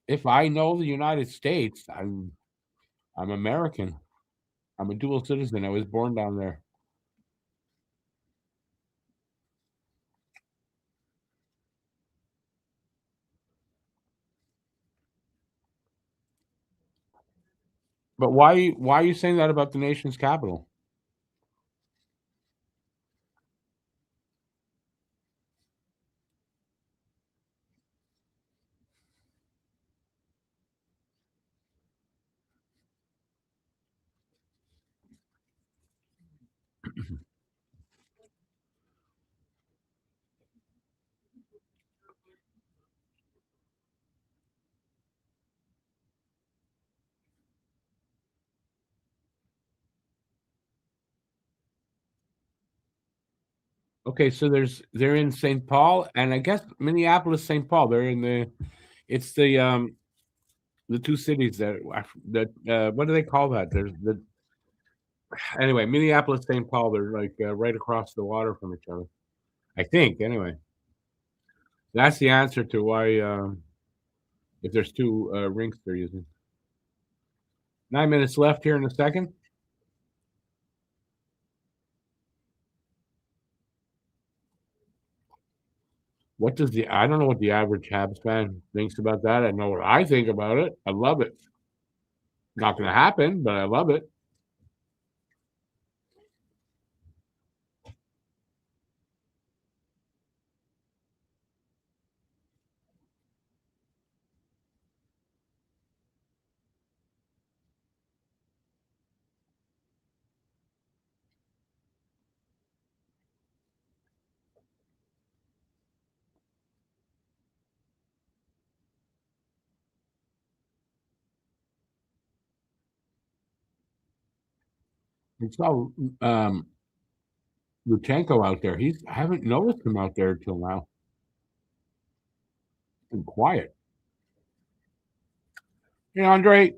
If I know the United States, I'm American. I'm a dual citizen. I was born down there. But why are you saying that about the nation's capital? Okay, so they're in St. Paul and I guess Minneapolis, St. Paul. They're in the two cities that what do they call that? There's the anyway, Minneapolis, St. Paul. They're like right across the water from each other. I think anyway. That's the answer to why if there's two rinks they're using. 9 minutes left here in a second. I don't know what the average Habs fan thinks about that. I know what I think about it. I love it. Not going to happen, but I love it. I saw Luchenko out there. I haven't noticed him out there until now. Been quiet. Hey, Andre.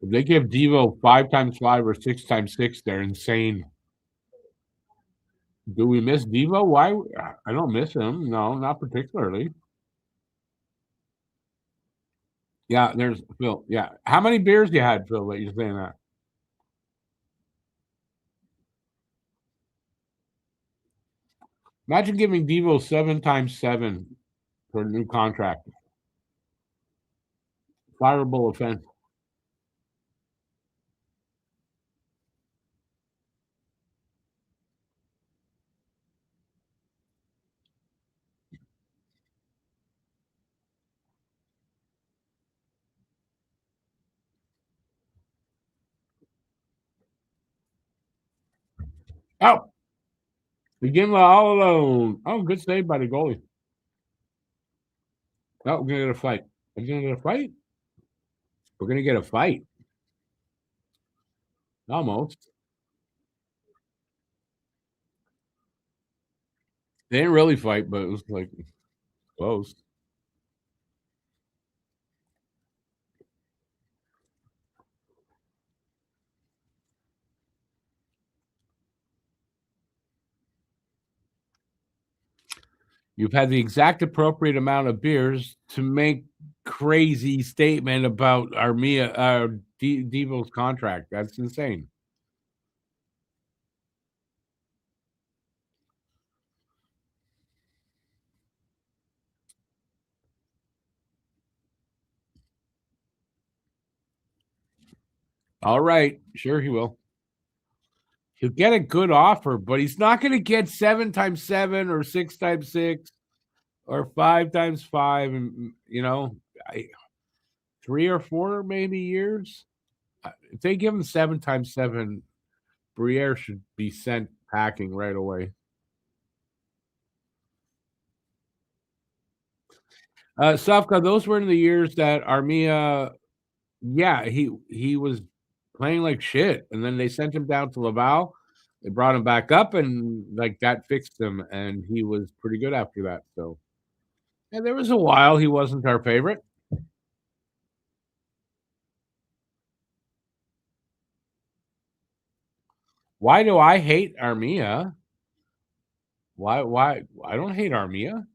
If they give Devo 5x5 or 6x6, they're insane. Do we miss Devo? Why? I don't miss him. No, not particularly. Yeah, there's Phil. Yeah. How many beers you had, Phil, that you're saying that? Imagine giving Devo 7x7 for a new contract. Fireable offense. Oh, begin all alone. Oh, good save by the goalie. Oh, we're gonna get a fight. Are we gonna get a fight? We're gonna get a fight. Almost. They didn't really fight, but it was like close. You've had the exact appropriate amount of beers to make crazy statement about Armia Devo's contract. That's insane. All right, sure he will. He'll get a good offer, but he's not going to get 7x7 or 6x6 or 5x5, and I, 3 or 4 maybe years. If they give him 7x7, Briere should be sent packing right away. Safka, those were in the years that Armia, yeah, he was playing like shit, and then they sent him down to Laval. They brought him back up, and like that fixed him, and he was pretty good after that. So, and there was a while he wasn't our favorite. Why do I hate Armia? Why? Why? I don't hate Armia.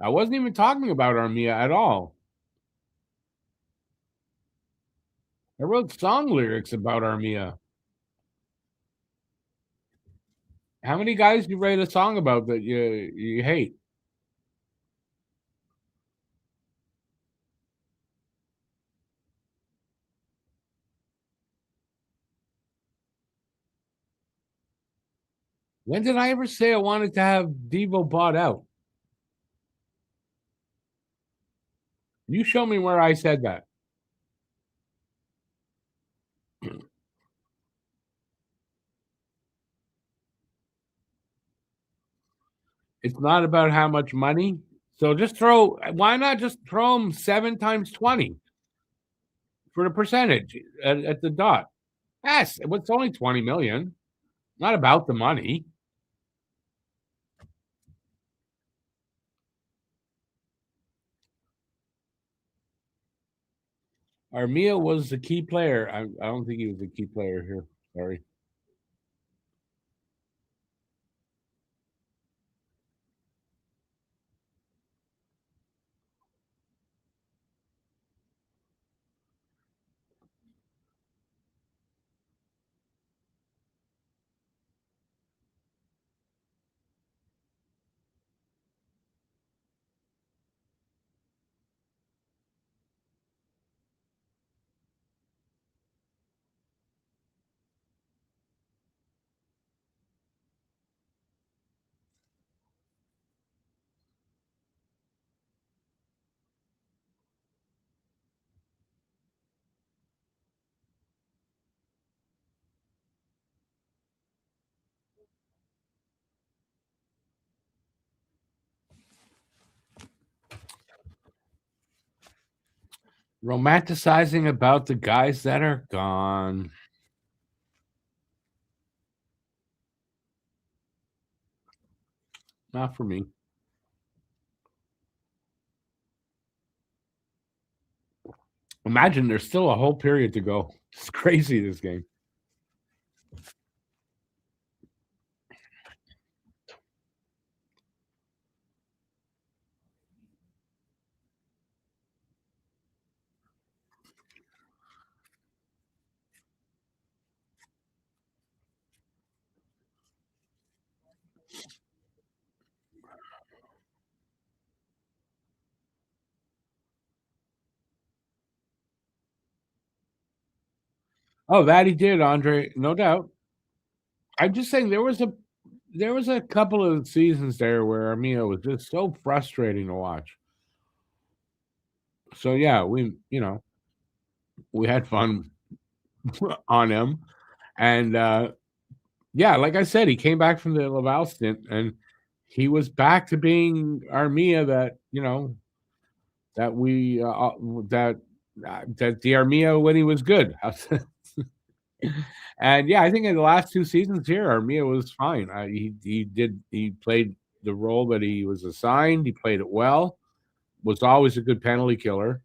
I wasn't even talking about Armia at all. I wrote song lyrics about Armia. How many guys you write a song about that you hate? When did I ever say I wanted to have Devo bought out? You show me where I said that. It's not about how much money. So just why not just throw them 7x20 for the percentage at the dot? Yes, it's only 20 million. Not about the money. Armia was the key player. I don't think he was a key player here. Sorry. Romanticizing about the guys that are gone. Not for me. Imagine there's still a whole period to go. It's crazy, this game. Oh, that he did, Andre, no doubt. I'm just saying there was a couple of seasons there where Armia was just so frustrating to watch. So yeah, we had fun on him, and yeah, like I said, he came back from the Laval stint, and he was back to being Armia that that we that that the Armia when he was good. And yeah, I think in the last two seasons here, Armia was fine. He played the role that he was assigned. He played it well. Was always a good penalty killer.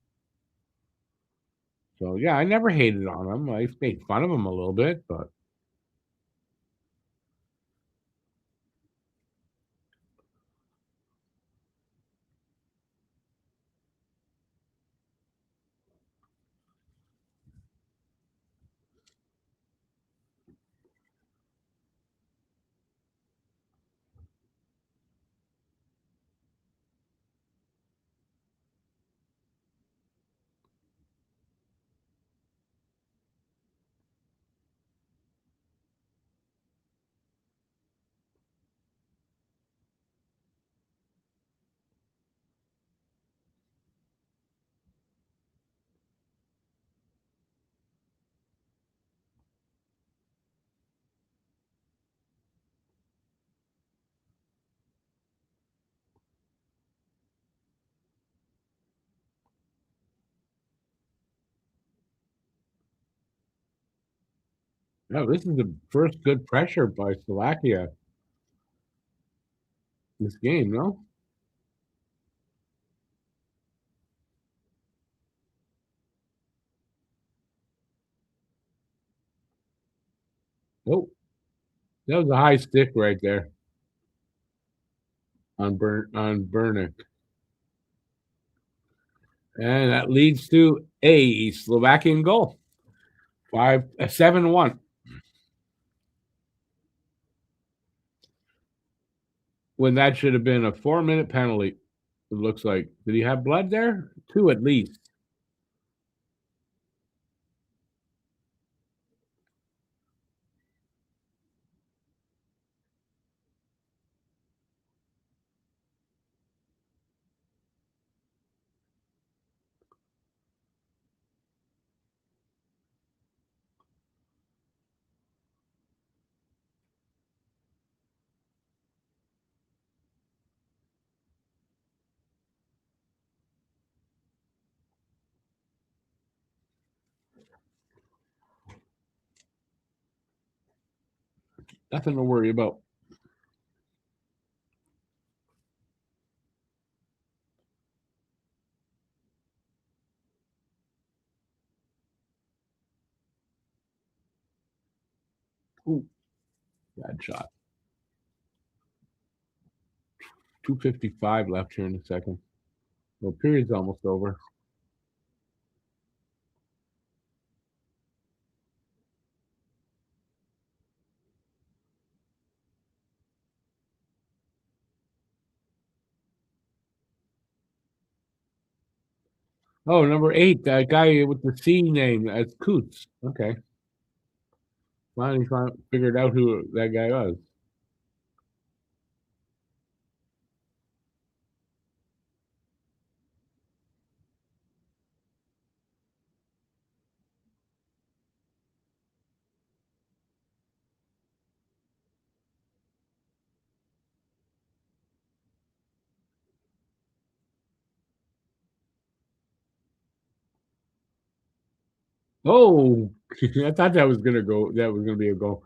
So yeah, I never hated on him. I made fun of him a little bit, but no, this is the first good pressure by Slovakia this game. No, nope. That was a high stick right there on Bernick, and that leads to a Slovakian goal. 7-1. When that should have been a 4-minute penalty. It looks like. Did he have blood there? Two at least. Nothing to worry about. Ooh, bad shot. 2:55 left here in the second. Well, period's almost over. Oh, number 8, that guy with the C name, that's Coots. Okay. Finally figured out who that guy was. Oh, I thought that was gonna go. That was gonna be a goal.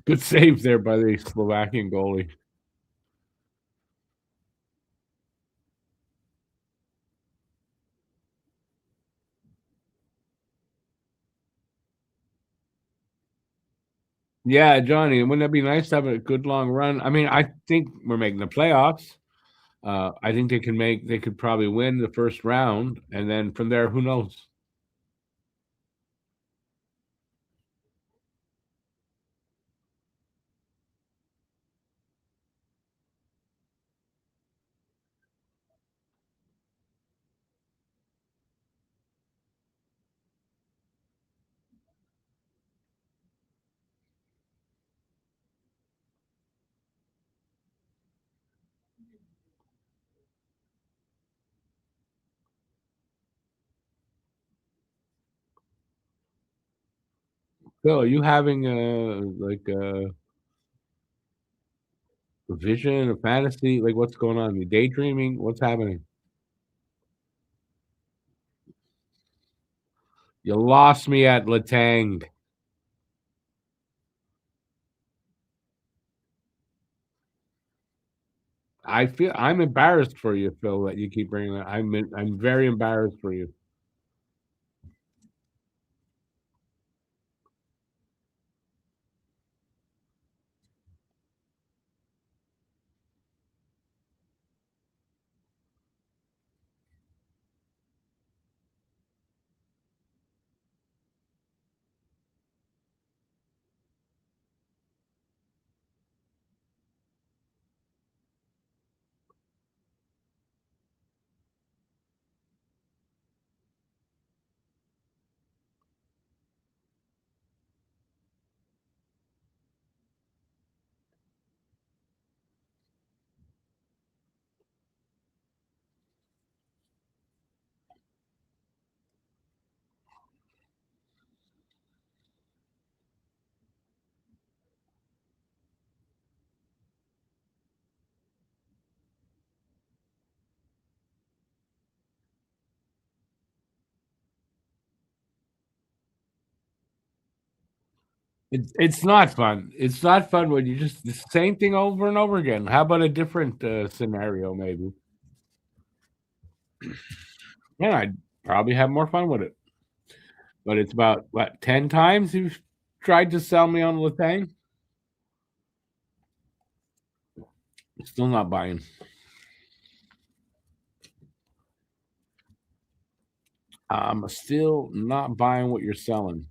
Good save there by the Slovakian goalie. Yeah, Johnny, wouldn't that be nice to have a good long run? I mean, I think we're making the playoffs. I think they could probably win the first round, and then from there, who knows? Phil, are you having a vision, a fantasy? Like, what's going on? You daydreaming? What's happening? You lost me at Latang. I feel I'm embarrassed for you, Phil, that you keep bringing that. I'm very embarrassed for you. It's not fun. It's not fun when you just the same thing over and over again. How about a different scenario, maybe? Yeah, I'd probably have more fun with it. But it's about what 10 times you've tried to sell me on Latang. Still not buying. I'm still not buying what you're selling.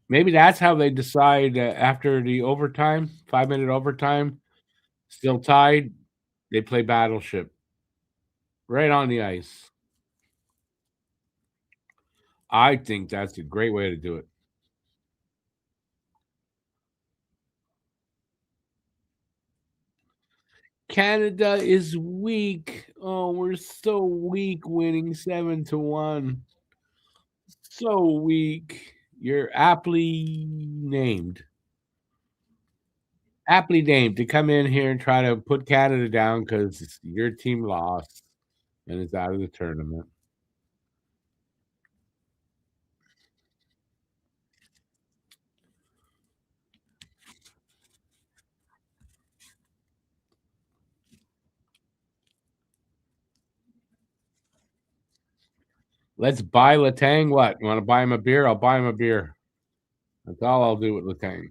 Maybe that's how they decide after the overtime, 5 minute overtime, still tied. They play Battleship right on the ice. I think that's a great way to do it. Canada is weak. Oh, we're so weak winning 7-1. So weak. You're aptly named to come in here and try to put Canada down because your team lost and is out of the tournament. Let's buy Latang. What? You want to buy him a beer? I'll buy him a beer. That's all I'll do with Latang.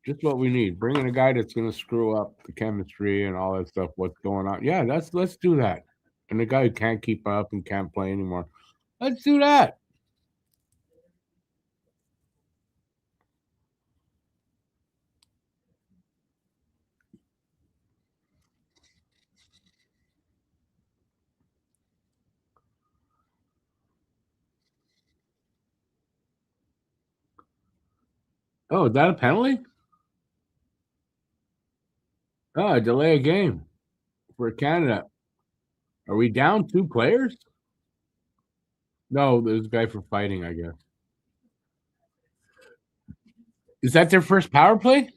Just what we need. Bring in a guy that's going to screw up the chemistry and all that stuff. What's going on? Yeah, let's do that. And the guy who can't keep up and can't play anymore. Let's do that. Oh, is that a penalty? Oh, delay a game for Canada. Are we down 2 players? No, there's a guy for fighting, I guess. Is that their first power play?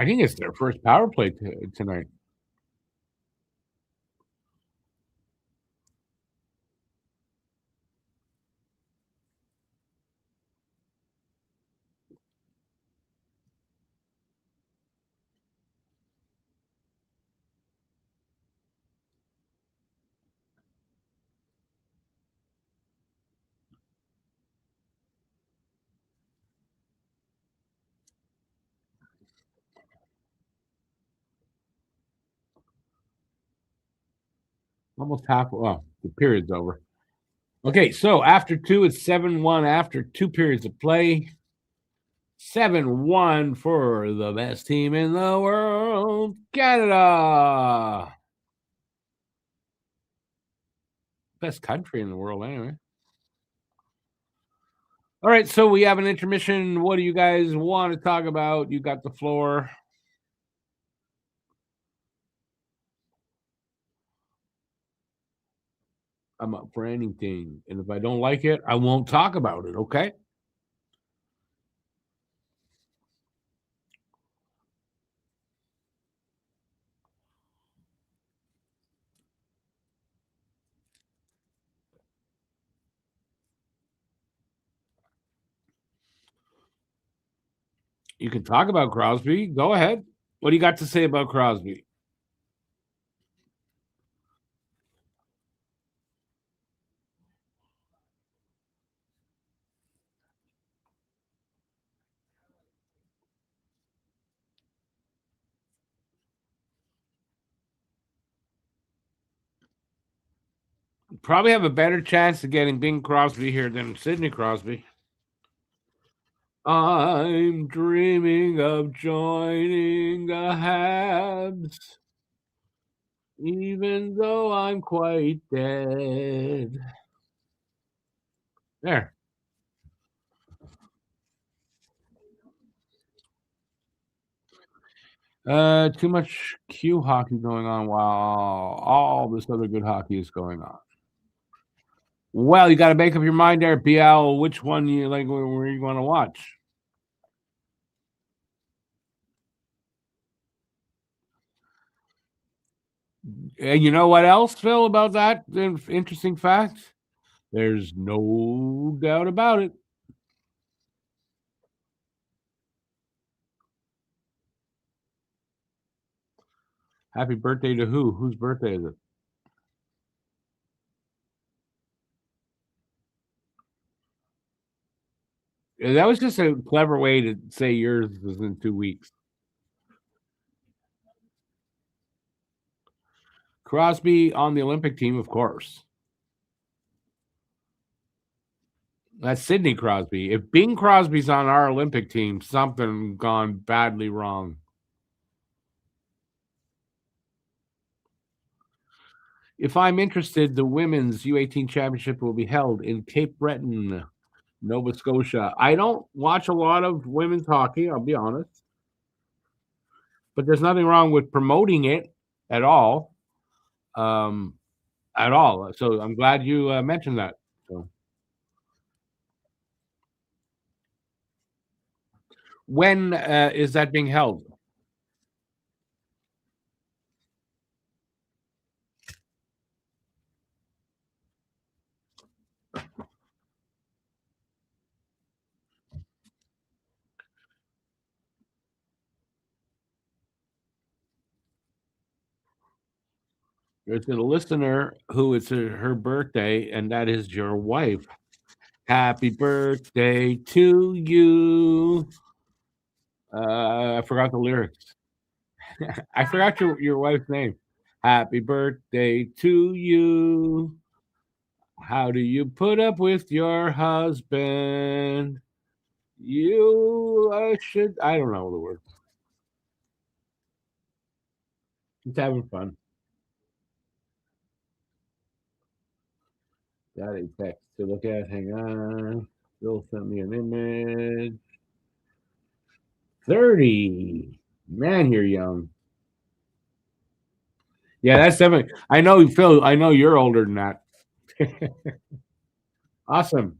I think it's their first power play tonight. Almost half. Well, the period's over. Okay, so after two, it's 7-1 after 2 periods of play. 7-1 for the best team in the world, Canada. Best country in the world, anyway. All right, so we have an intermission. What do you guys want to talk about? You got the floor. I'm up for anything. And if I don't like it, I won't talk about it, okay? You can talk about Crosby. Go ahead. What do you got to say about Crosby? Probably have a better chance of getting Bing Crosby here than Sidney Crosby. I'm dreaming of joining the Habs, even though I'm quite dead. There. Too much Q hockey going on while all this other good hockey is going on. Well, you got to make up your mind there, BL, which one you like, where you want to watch. And you know what else, Phil, about that interesting fact? There's no doubt about it. Happy birthday to who? Whose birthday is it? That was just a clever way to say yours was in 2 weeks. Crosby on the Olympic team, of course. That's Sidney Crosby. If Bing Crosby's on our Olympic team, something gone badly wrong. If I'm interested, the women's U18 championship will be held in Cape Breton, Nova Scotia. I don't watch a lot of women's hockey, I'll be honest, but there's nothing wrong with promoting it at all. At all. So I'm glad you mentioned that. So when is that being held? There's a listener who it's her birthday, and that is your wife. Happy birthday to you. I forgot the lyrics. I forgot your wife's name. Happy birthday to you. How do you put up with your husband? You should. I don't know the word. Just having fun. Got a text to look at. Hang on. Bill sent me an image. 30. Man, you're young. Yeah, that's definitely. I know, Phil. I know you're older than that. Awesome.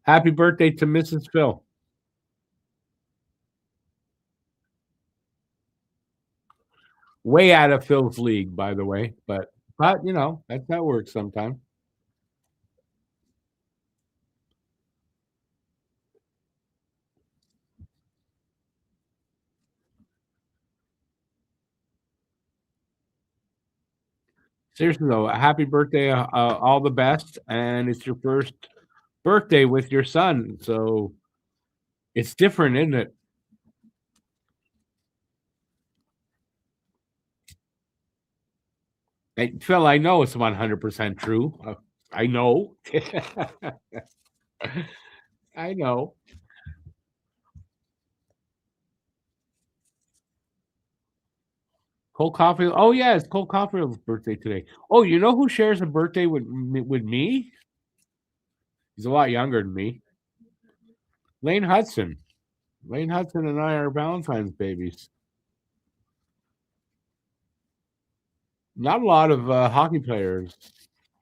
Happy birthday to Mrs. Phil. Way out of Phil's league, by the way. But you know, that works sometimes. Seriously though, happy birthday, all the best, and it's your first birthday with your son, so it's different, isn't it? Hey, Phil, I know it's 100% true. I know. I know. Cole Caulfield. Oh yeah, it's Cole Caulfield's birthday today. Oh, you know who shares a birthday with me? He's a lot younger than me. Lane Hudson. Lane Hudson and I are Valentine's babies. Not a lot of hockey players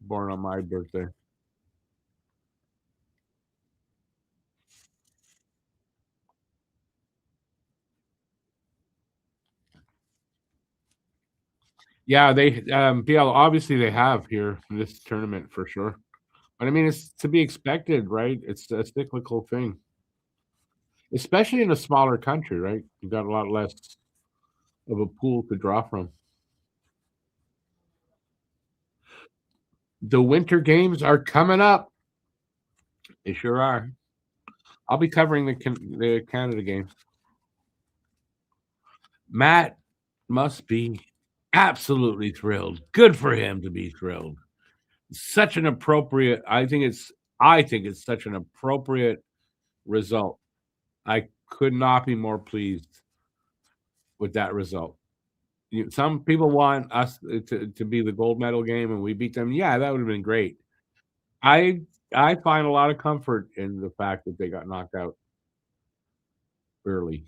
born on my birthday. Yeah, they BL obviously they have here in this tournament for sure. But I mean, it's to be expected, right? It's a cyclical thing, especially in a smaller country, right? You've got a lot less of a pool to draw from. The winter games are coming up. They sure are. I'll be covering the Canada games. Matt must be absolutely thrilled. Good for him to be thrilled. Such an appropriate. I think it's such an appropriate result. I could not be more pleased with that result. Some people want us to be the gold medal game, and we beat them. Yeah, that would have been great. I I find a lot of comfort in the fact that they got knocked out early.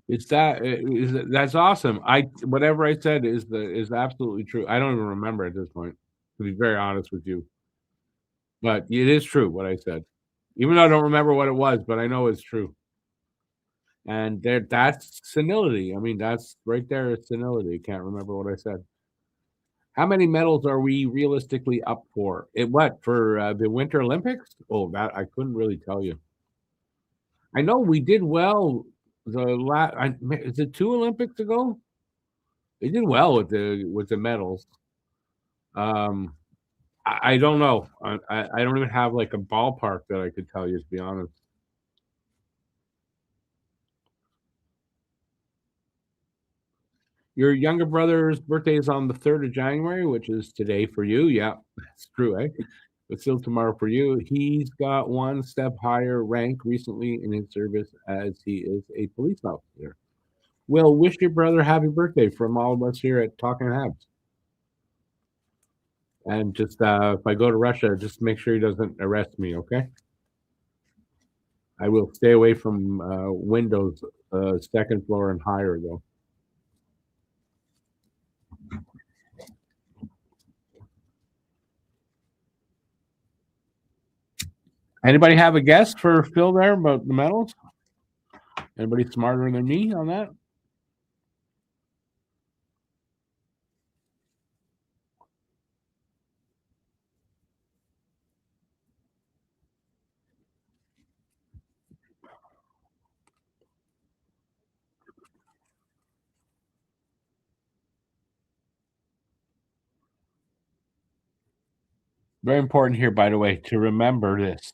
That's awesome. I whatever I said is absolutely true. I don't even remember at this point, to be very honest with you. But it is true what I said. Even though I don't remember what it was, but I know it's true. And that's senility. I mean, that's right there is senility. Can't remember what I said. How many medals are we realistically up for? It what for the Winter Olympics? Oh, that I couldn't really tell you. I know we did well the last. Is it 2 Olympics ago? They did well with the medals. Um, I don't know. I don't even have like a ballpark that I could tell you, to be honest. Your younger brother's birthday is on the 3rd of January, which is today for you. Yeah, that's true, eh? But still tomorrow for you. He's got one step higher rank recently in his service as he is a police officer. Well, wish your brother happy birthday from all of us here at Talking Habs. And just if I go to Russia, just make sure he doesn't arrest me, okay? I will stay away from windows, second floor and higher, though. Anybody have a guess for Phil there about the medals? Anybody smarter than me on that? Very important here, by the way, to remember this.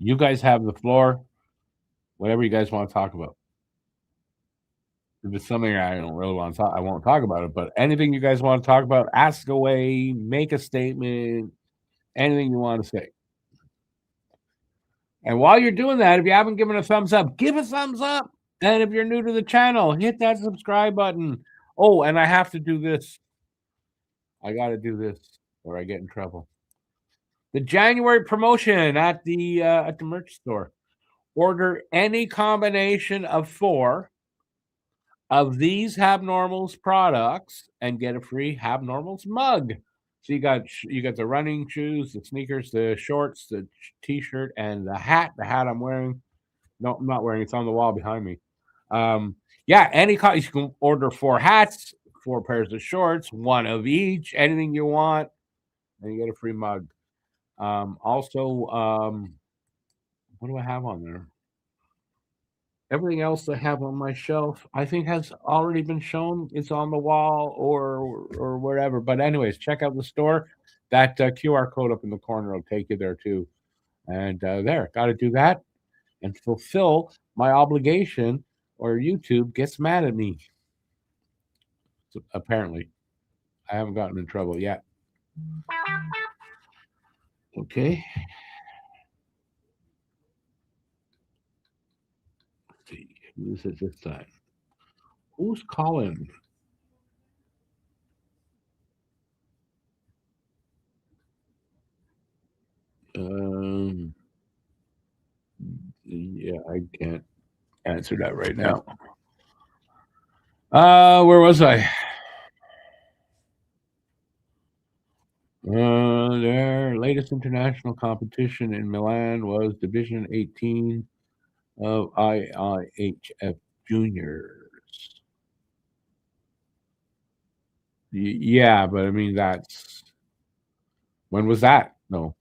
You guys have the floor, whatever you guys want to talk about. If it's something I don't really want to talk, I won't talk about it. But anything you guys want to talk about, ask away, make a statement, anything you want to say. And while you're doing that, if you haven't given a thumbs up, give a thumbs up. And if you're new to the channel, hit that subscribe button. Oh, and I have to do this. I got to do this or I get in trouble. The January promotion at the merch store. Order any combination of 4 of these Habnormals products and get a free Habnormals mug. So you got the running shoes, the sneakers, the shorts, the t-shirt, and the hat. The hat I'm wearing. No, I'm not wearing. It's on the wall behind me. Yeah, you can order 4 hats, 4 pairs of shorts, one of each, anything you want, and you get a free mug. Also, what do I have on there? Everything else I have on my shelf, I think has already been shown. It's on the wall or wherever. But anyways, check out the store. That QR code up in the corner will take you there too. And there, got to do that and fulfill my obligation, or YouTube gets mad at me. So, apparently, I haven't gotten in trouble yet. Okay. Let's see, who is it this time? Who's calling? Um, yeah, I can't answer that right now. Where was I? Their latest international competition in Milan was Division 18 of IIHF Juniors. Yeah, but I mean, when was that? No,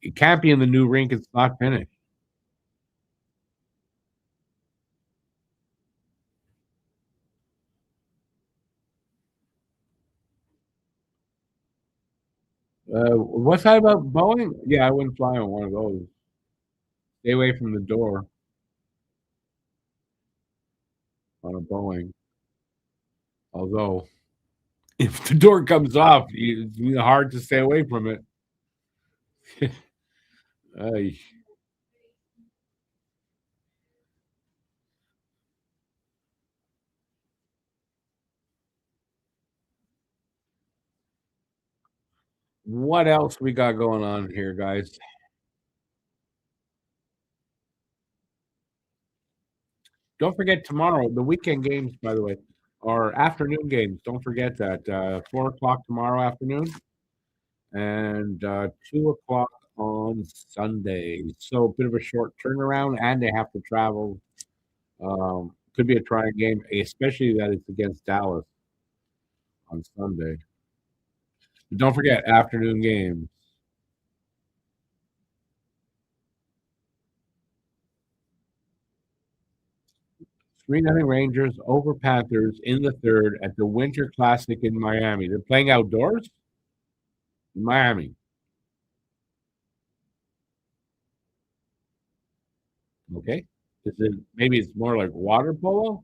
it can't be in the new rink. It's not finished. What's that about Boeing? Yeah, I wouldn't fly on one of those. Stay away from the door on a Boeing. Although, if the door comes off, it's hard to stay away from it. Ay. What else we got going on here, guys? Don't forget tomorrow, the weekend games, by the way, are afternoon games. Don't forget that 4 o'clock tomorrow afternoon and 2 o'clock on Sunday. So a bit of a short turnaround, and they have to travel. Could be a trying game, especially that it's against Dallas on Sunday. But don't forget afternoon games. 3-0 Rangers over Panthers in the third at the Winter Classic in Miami. They're playing outdoors in Miami. Okay. Is it maybe it's more like water polo?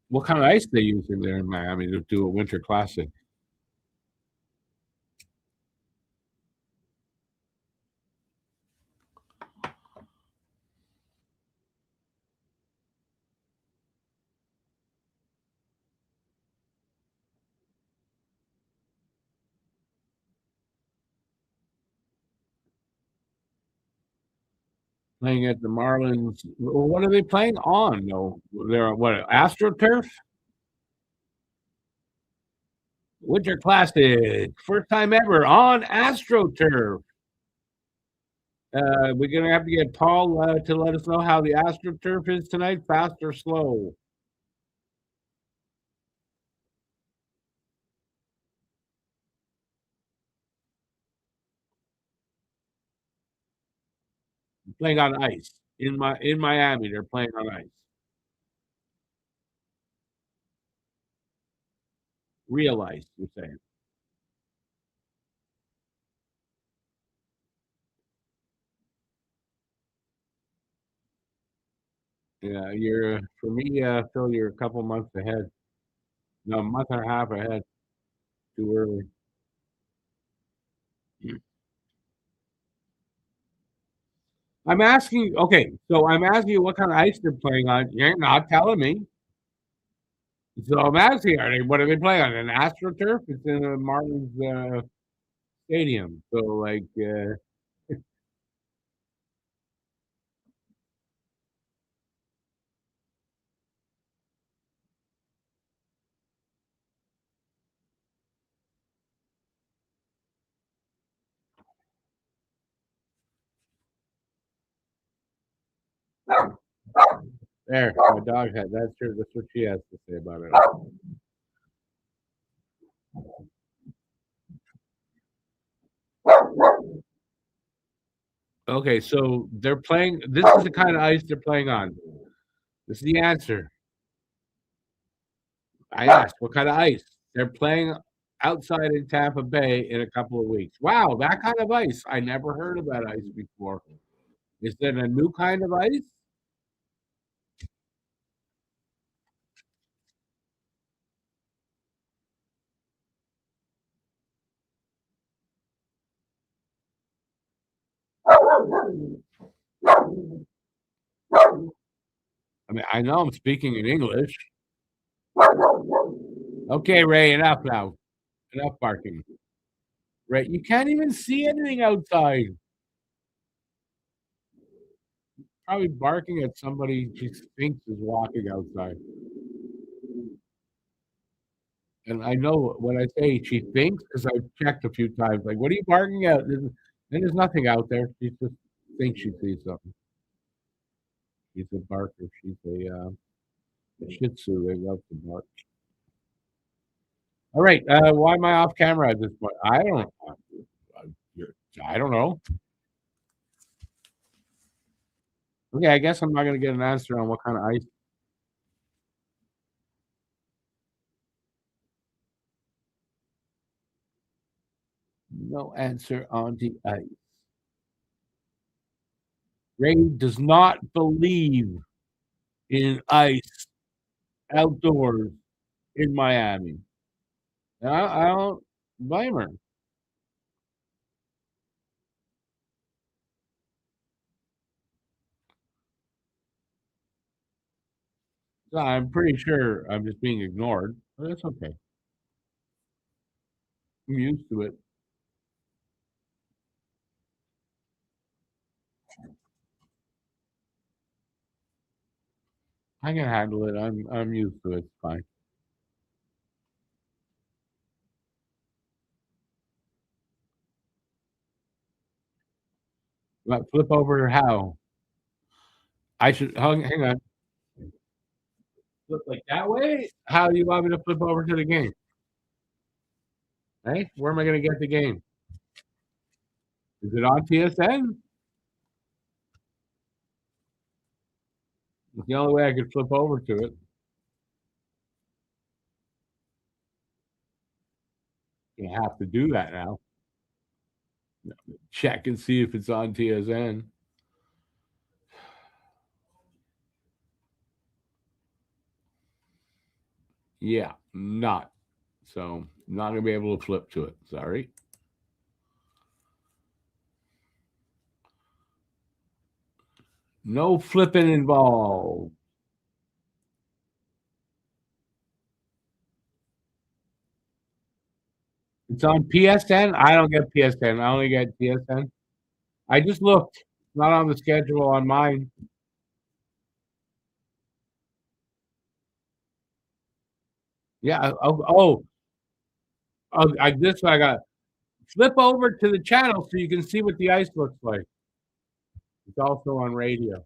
What kind of ice they using there in Miami to do a Winter Classic? Playing at the Marlins. What are they playing on? No, they're what AstroTurf Winter Classic, first time ever on AstroTurf. We're gonna have to get Paul to let us know how the AstroTurf is tonight, fast or slow. Playing on ice in Miami. They're playing on ice. Real ice, you're saying. Yeah, you're for me, Phil, you're a couple months ahead. No, a month and a half ahead. Too early. I'm asking. Okay, so I'm asking you what kind of ice they're playing on. You're not telling me. So I'm asking, what are they playing on? An AstroTurf? It's in a Martin's stadium. So like, There, my dog had that's true. That's what she has to say about it. Okay, so they're playing. This is the kind of ice they're playing on. This is the answer. I asked, what kind of ice? They're playing outside in Tampa Bay in a couple of weeks. Wow, that kind of ice. I never heard of that ice before. Is that a new kind of ice? I mean, I know I'm speaking in English. Okay, Ray, enough now. Enough barking. Ray, you can't even see anything outside. Probably barking at somebody she thinks is walking outside. And I know when I say she thinks, because I've checked a few times, like, what are you barking at? There's nothing out there. She just thinks she sees something. She's a barker. She's a Shih Tzu. They love to bark. All right. Why am I off camera at this point? I don't know. Okay, I guess I'm not going to get an answer on what kind of ice. No answer on the ice. Ray does not believe in ice outdoors in Miami. I don't blame her. So I'm pretty sure I'm just being ignored, but it's okay. I'm used to it. I can handle it. I'm used to it. It's fine. But flip over how? I should hang on. Flip like that way? How do you want me to flip over to the game? Hey, where am I going to get the game? Is it on TSN? It's the only way I could flip over to it. You have to do that now. Check and see if it's on TSN. Yeah, not. So not gonna be able to flip to it. Sorry. No flipping involved. It's on PSN. I don't get PSN. I only get TSN. I just looked. It's not on the schedule on mine. Yeah. This I got. Flip over to the channel so you can see what the ice looks like. It's also on radio.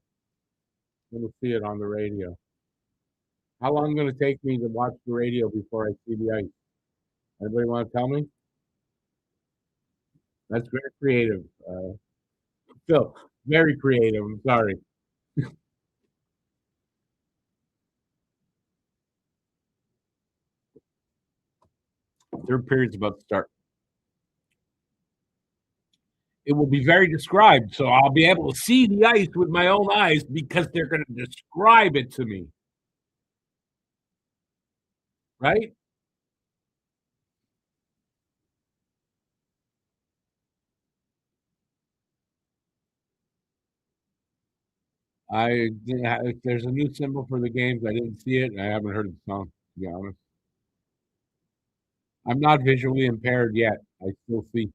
You'll see it on the radio. How long is it going to take me to watch the radio before I see the ice? Anybody want to tell me? That's very creative. Phil, very creative. I'm sorry. Third period's about to start. It will be very described, so I'll be able to see the ice with my own eyes because they're going to describe it to me. Right? If there's a new symbol for the games, I didn't see it, and I haven't heard the song, to be honest. I'm not visually impaired yet. I still see.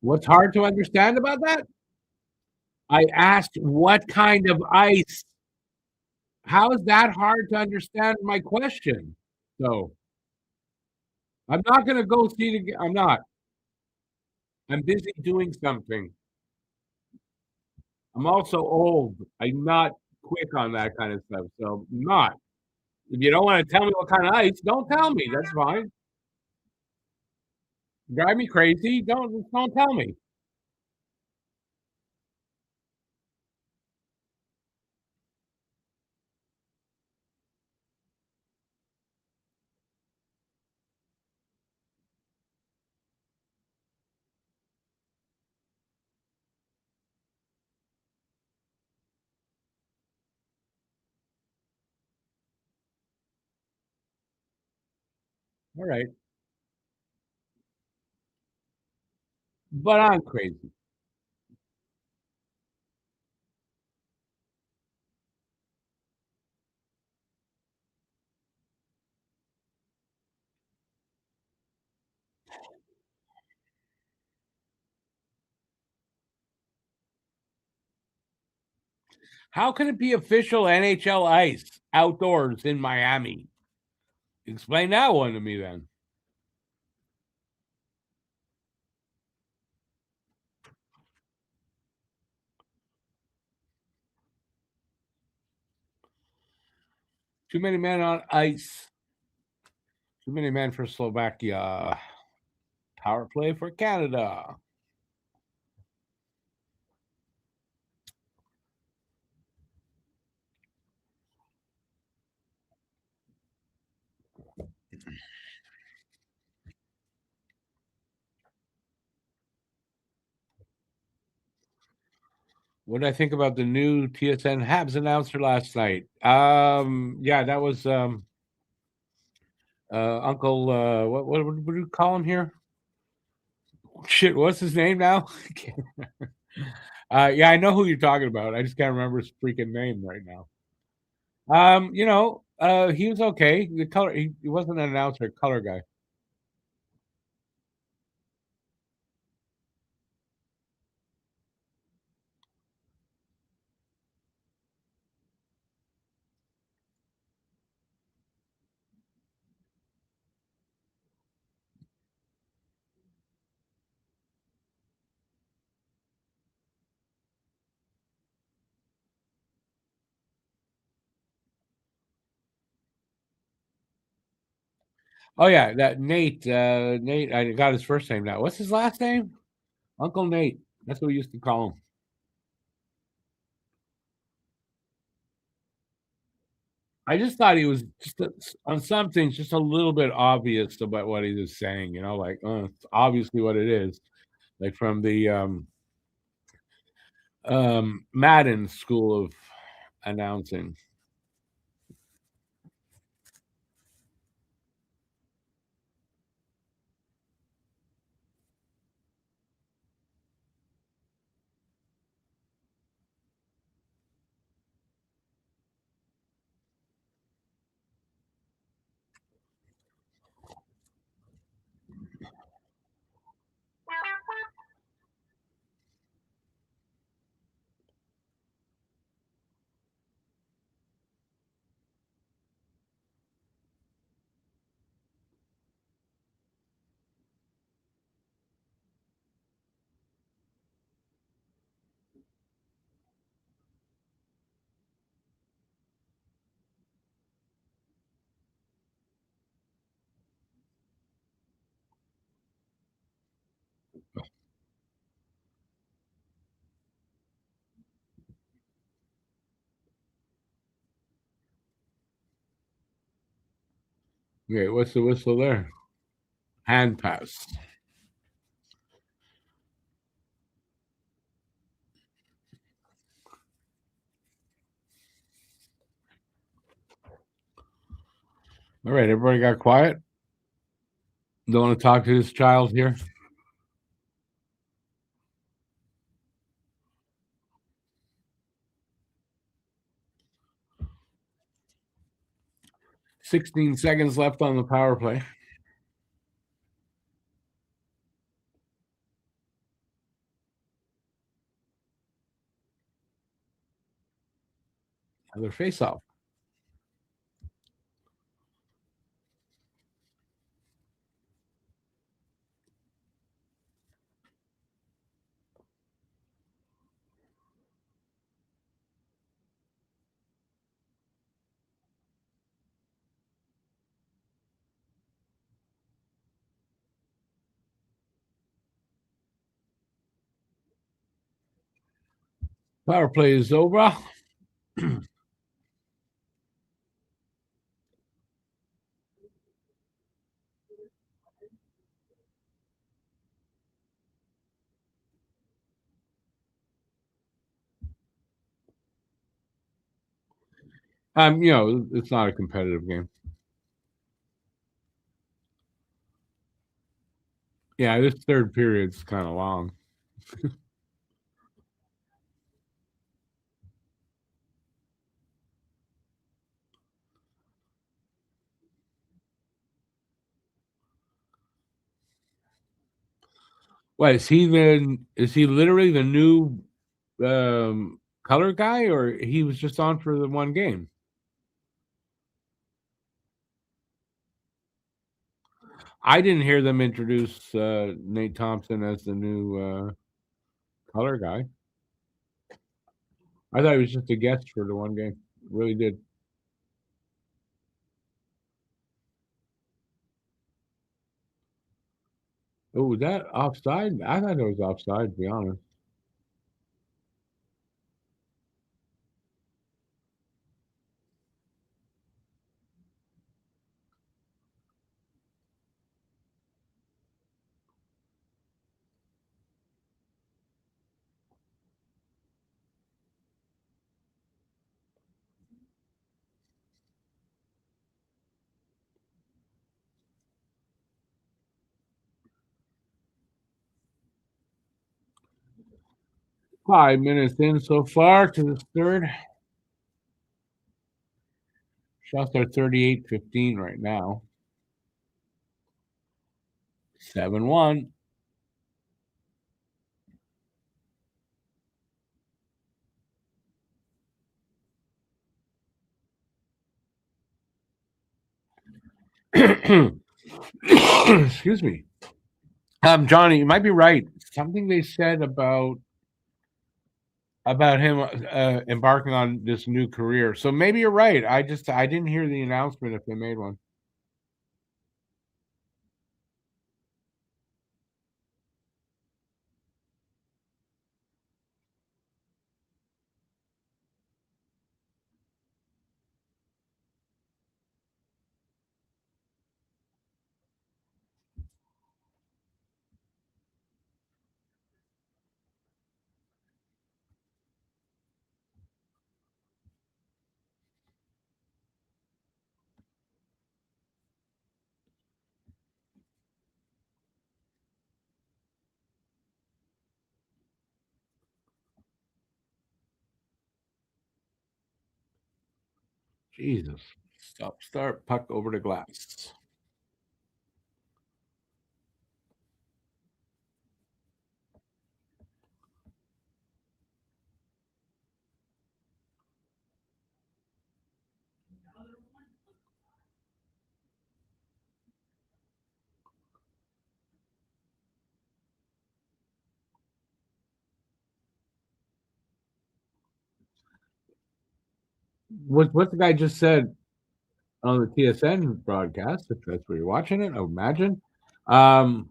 What's hard to understand about that? I asked what kind of ice How is that hard to understand my question? So I'm not going to go see the. I'm not. I'm busy doing something. I'm also old. I'm not quick on that kind of stuff. So I'm not. If you don't want to tell me what kind of ice, don't tell me. That's fine. Drive me crazy. Don't tell me. All right. But I'm crazy. How can it be official NHL ice outdoors in Miami? Explain that one to me then. Too many men on ice. Too many men for Slovakia. Power play for Canada. What did I think about the new TSN Habs announcer last night? Yeah, that was Uncle. What do you call him here? Shit, what's his name now? Yeah, I know who you're talking about. I just can't remember his freaking name right now. He was okay. The color, he wasn't an announcer, color guy. Oh yeah, that Nate. Nate. I got his first name now. What's his last name? Uncle Nate. That's what we used to call him. I just thought he was just on some things just a little bit obvious about what he was saying. Like it's obviously what it is. Like from the Madden school of announcing. Okay, what's the whistle there? Hand pass. All right, everybody got quiet. Don't want to talk to this child here. 16 seconds left on the power play. Another face off. Power play is over. It's not a competitive game. Yeah, this third period's kind of long. What is he literally the new color guy, or he was just on for the one game? I didn't hear them introduce Nate Thompson as the new color guy. I thought he was just a guest for the one game. Really did. Oh, was that offside? I thought it was offside, to be honest. Five minutes in so far to the third. Shots are 38-15 right now. 7-1. Excuse me. Johnny, you might be right. Something they said about him embarking on this new career. So maybe you're right. I didn't hear the announcement if they made one. Jesus. Stop, start, puck over the glass. What the guy just said on the TSN broadcast, if that's where you're watching it, I would imagine, um,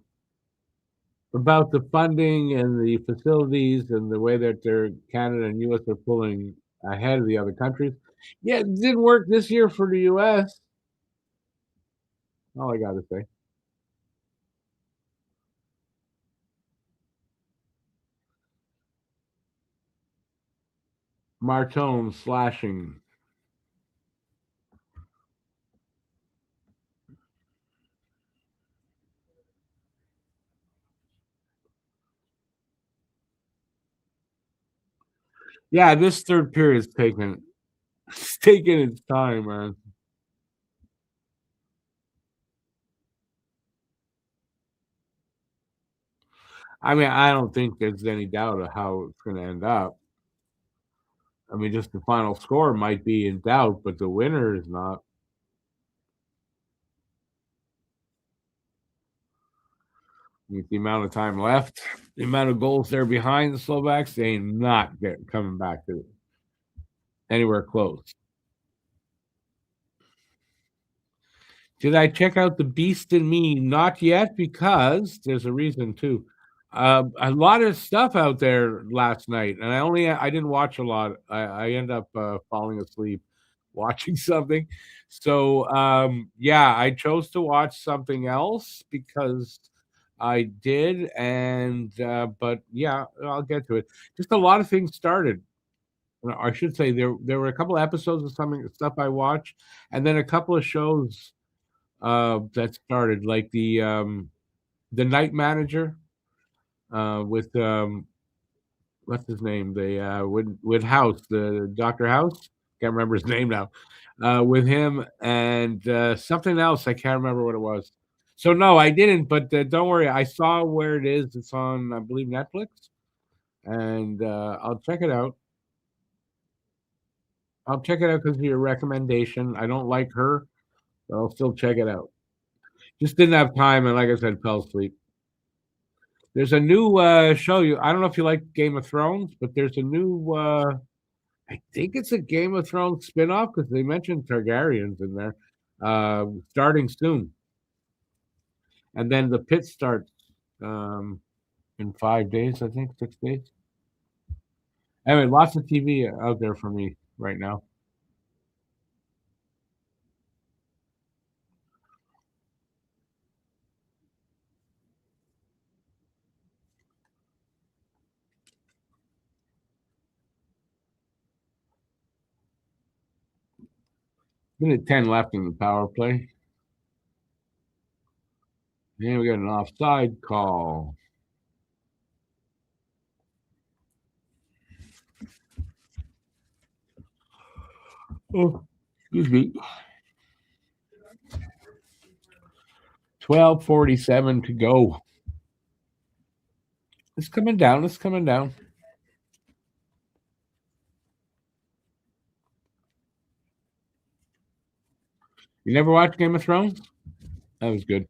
about the funding and the facilities and the way that Canada and US are pulling ahead of the other countries. Yeah, it didn't work this year for the US. All I got to say. Martone slashing. Yeah, this third period's taking it's taking its time, man. I mean, I don't think there's any doubt of how it's going to end up. I mean, just the final score might be in doubt, but the winner is not. With the amount of time left, the amount of goals they're behind the Slovaks, they ain't not coming back to anywhere close. Did I check out The Beast in Me? Not yet, because there's a reason too. A lot of stuff out there last night, and I didn't watch a lot. I end up falling asleep watching something. So yeah, I chose to watch something else because I did, and but yeah, I'll get to it. Just a lot of things started. I should say there were a couple of episodes of something stuff I watched, and then a couple of shows that started, like the Night Manager with what's his name? The with House, the Doctor House. Can't remember his name now. With him and something else. I can't remember what it was. So no, I didn't. But don't worry, I saw where it is. It's on, I believe, Netflix, and I'll check it out. I'll check it out because of your recommendation. I don't like her, but I'll still check it out. Just didn't have time, and like I said, fell asleep. There's a new show. I don't know if you like Game of Thrones, but there's a new. I think it's a Game of Thrones spinoff because they mentioned Targaryens in there. Starting soon, and then the pit starts in 5 days. I think 6 days. Anyway, lots of TV out there for me right now. Minute 10 left in the power play. And we got an offside call. Oh, excuse me. 12:47 to go. It's coming down. It's coming down. You never watched Game of Thrones? That was good.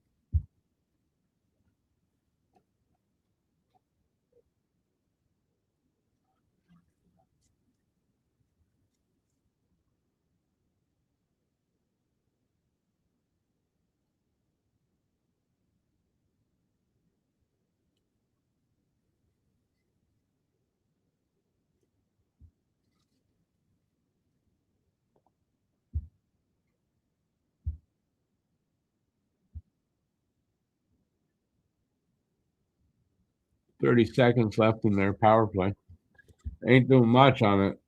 30 seconds left in their power play. Ain't doing much on it.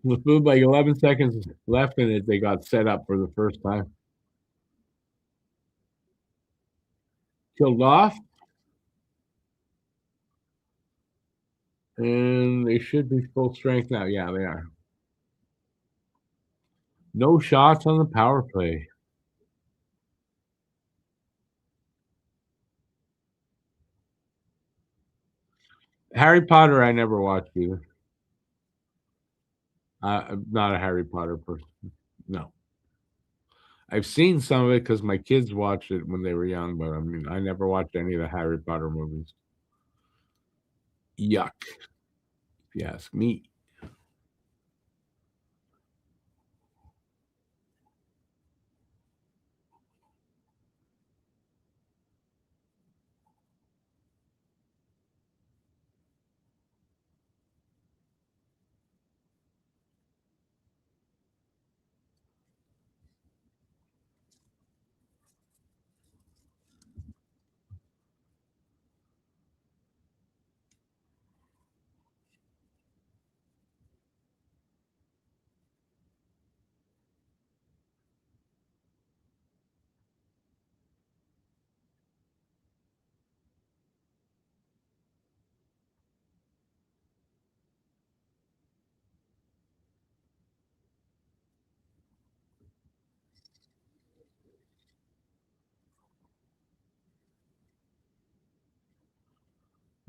With like 11 seconds left in it, they got set up for the first time. Killed off, and they should be full strength now. Yeah, they are. No shots on the power play. Harry Potter, I never watched either. I'm not a Harry Potter person. No. I've seen some of it because my kids watched it when they were young, but I mean, I never watched any of the Harry Potter movies. Yuck, if you ask me.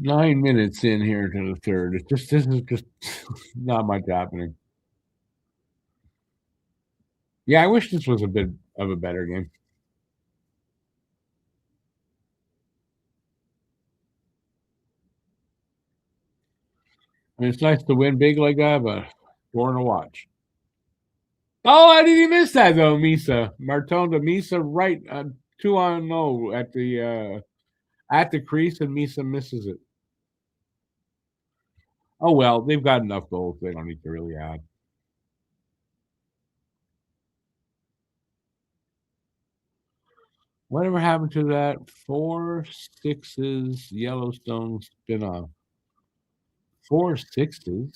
9 minutes in here to the third. It's just this is just not much happening. Yeah, I wish this was a bit of a better game. I mean, it's nice to win big like that, but boring to watch. Oh, I didn't even miss that though, Misa. Marton to Misa right 2-0 at the crease, and Misa misses it. Oh well, they've got enough goals. They don't need to really add. Whatever happened to that 4-6s Yellowstone spinoff? 4-6s?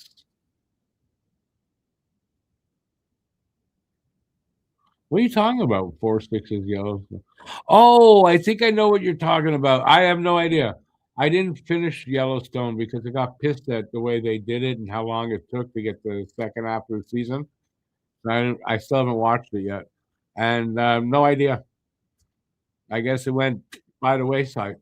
What are you talking about? 4-6s Yellowstone? Oh, I think I know what you're talking about. I have no idea. I didn't finish Yellowstone because I got pissed at the way they did it and how long it took to get the second half of the season. I still haven't watched it yet, and no idea. I guess it went by the wayside.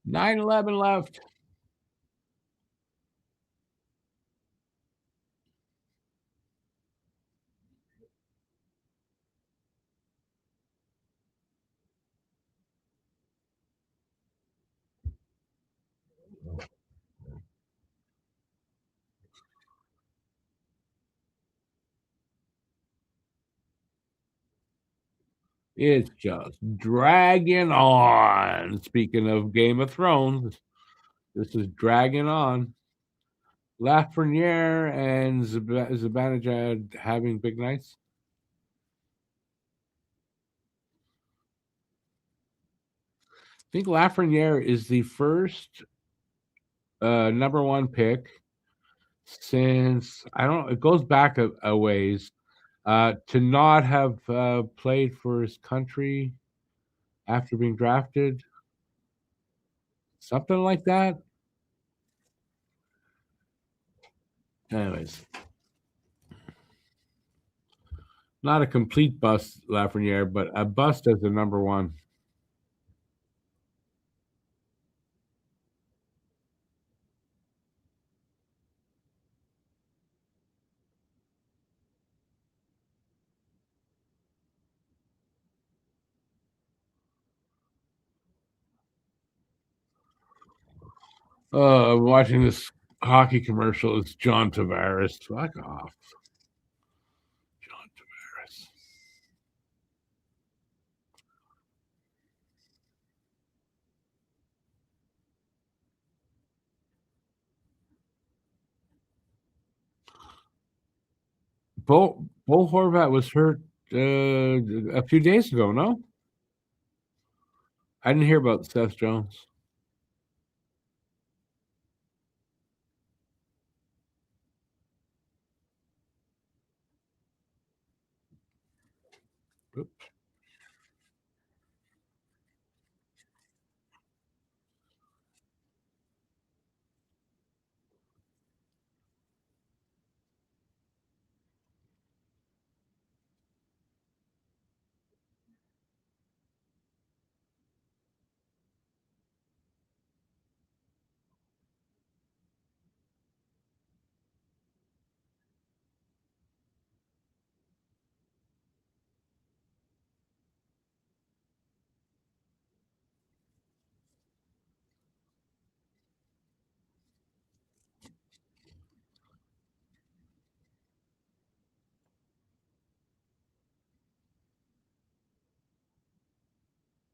9-11 left. It's just dragging on. Speaking of Game of Thrones, this is dragging on. Lafreniere and Zibanejad having big nights. I think Lafreniere is the first number one pick since I don't. It goes back a ways to not have played for his country after being drafted, something like that. Anyways, not a complete bust, Lafreniere, but a bust as the number one. I'm watching this hockey commercial. It's John Tavares. Fuck off, John Tavares. Bo Horvat was hurt a few days ago. No, I didn't hear about Seth Jones.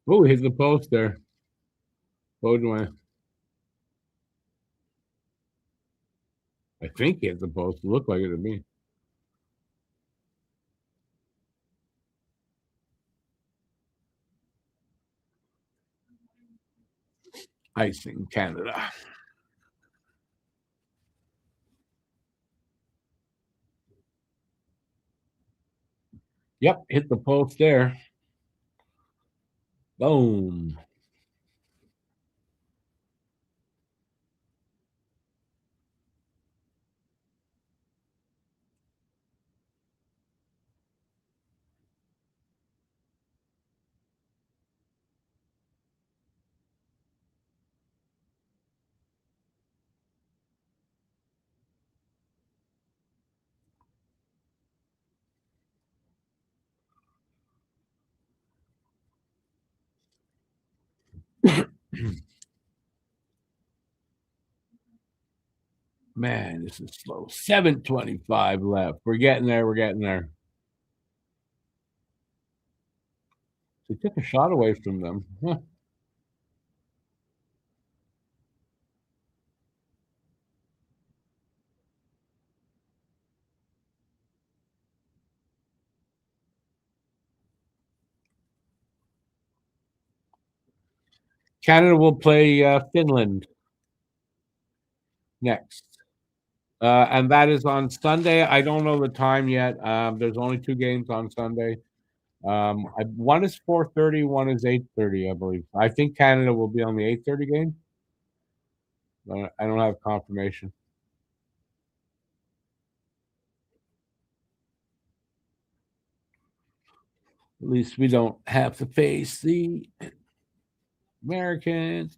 Oh, he hit the post there. Baudouin. I think he hit the post. It looked like it to me. Icing Canada. Yep, hit the post there. Boom. Man, this is slow. 7:25 left. We're getting there. We're getting there. They took a shot away from them. Huh. Canada will play Finland next. And that is on Sunday. I don't know the time yet. There's only two games on Sunday. One is 4:30, one is 8:30, I believe. I think Canada will be on the 8:30 game. I don't have confirmation. At least we don't have to face the Americans.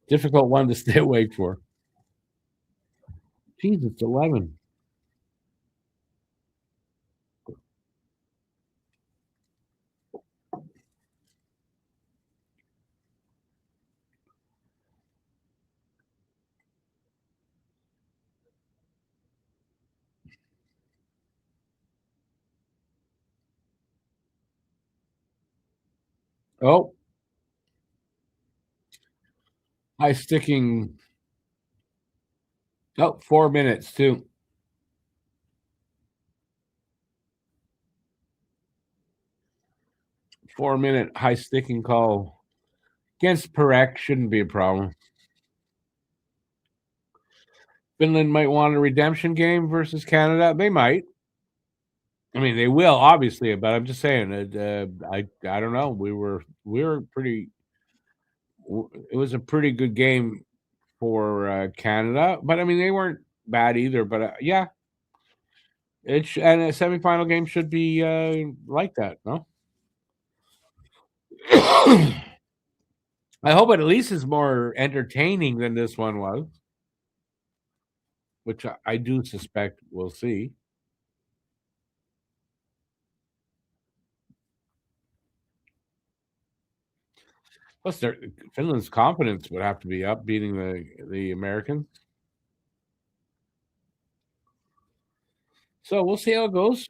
Difficult one to stay awake for. Jeez, it's 11. Oh, high sticking. Oh, 4 minutes too. 4 minute high sticking call against Perek shouldn't be a problem. Finland might want a redemption game versus Canada. They might. I mean, they will obviously, but I'm just saying. I don't know. We were pretty. It was a pretty good game for Canada, but I mean they weren't bad either. But yeah, and a semifinal game should be like that. No, I hope it at least is more entertaining than this one was, which I do suspect we'll see. Plus, Finland's confidence would have to be up beating the Americans. So we'll see how it goes.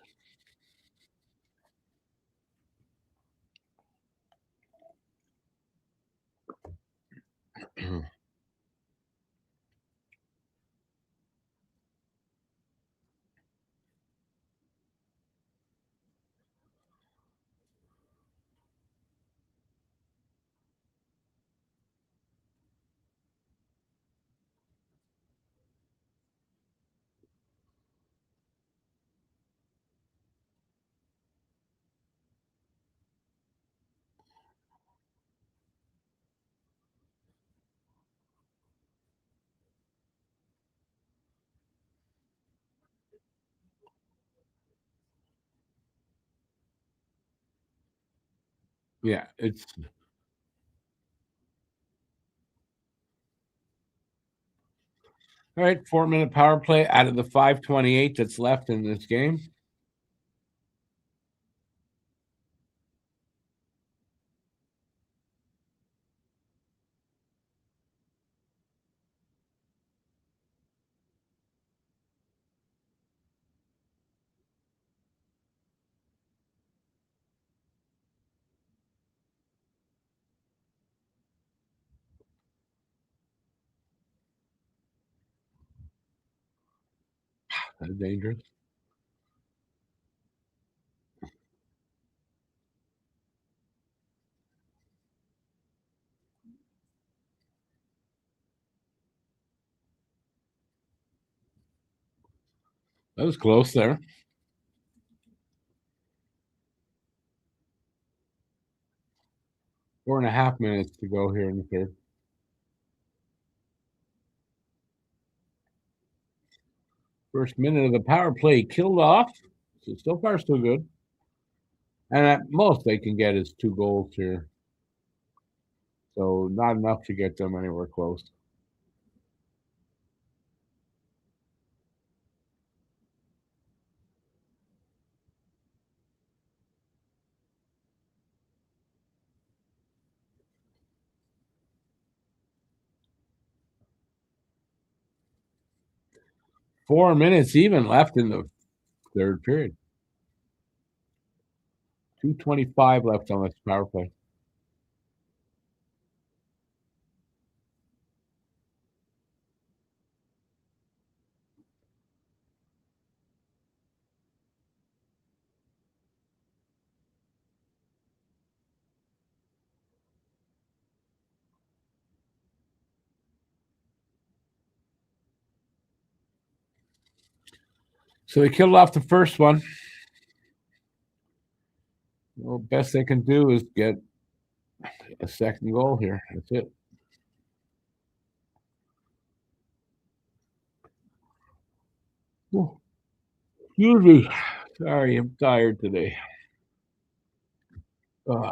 Yeah, it's all right. 4 minute power play out of the 5:28 that's left in this game. That's dangerous. That was close there. 4.5 minutes to go here in the third. First minute of the power play killed off. So far, so good. And at most, they can get is 2 goals here. So not enough to get them anywhere close. Four minutes even left in the third period. 2:25 left on this power play. So they killed off the first one. Well, best they can do is get a second goal here. That's it. Excuse me. Sorry, I'm tired today. Oh,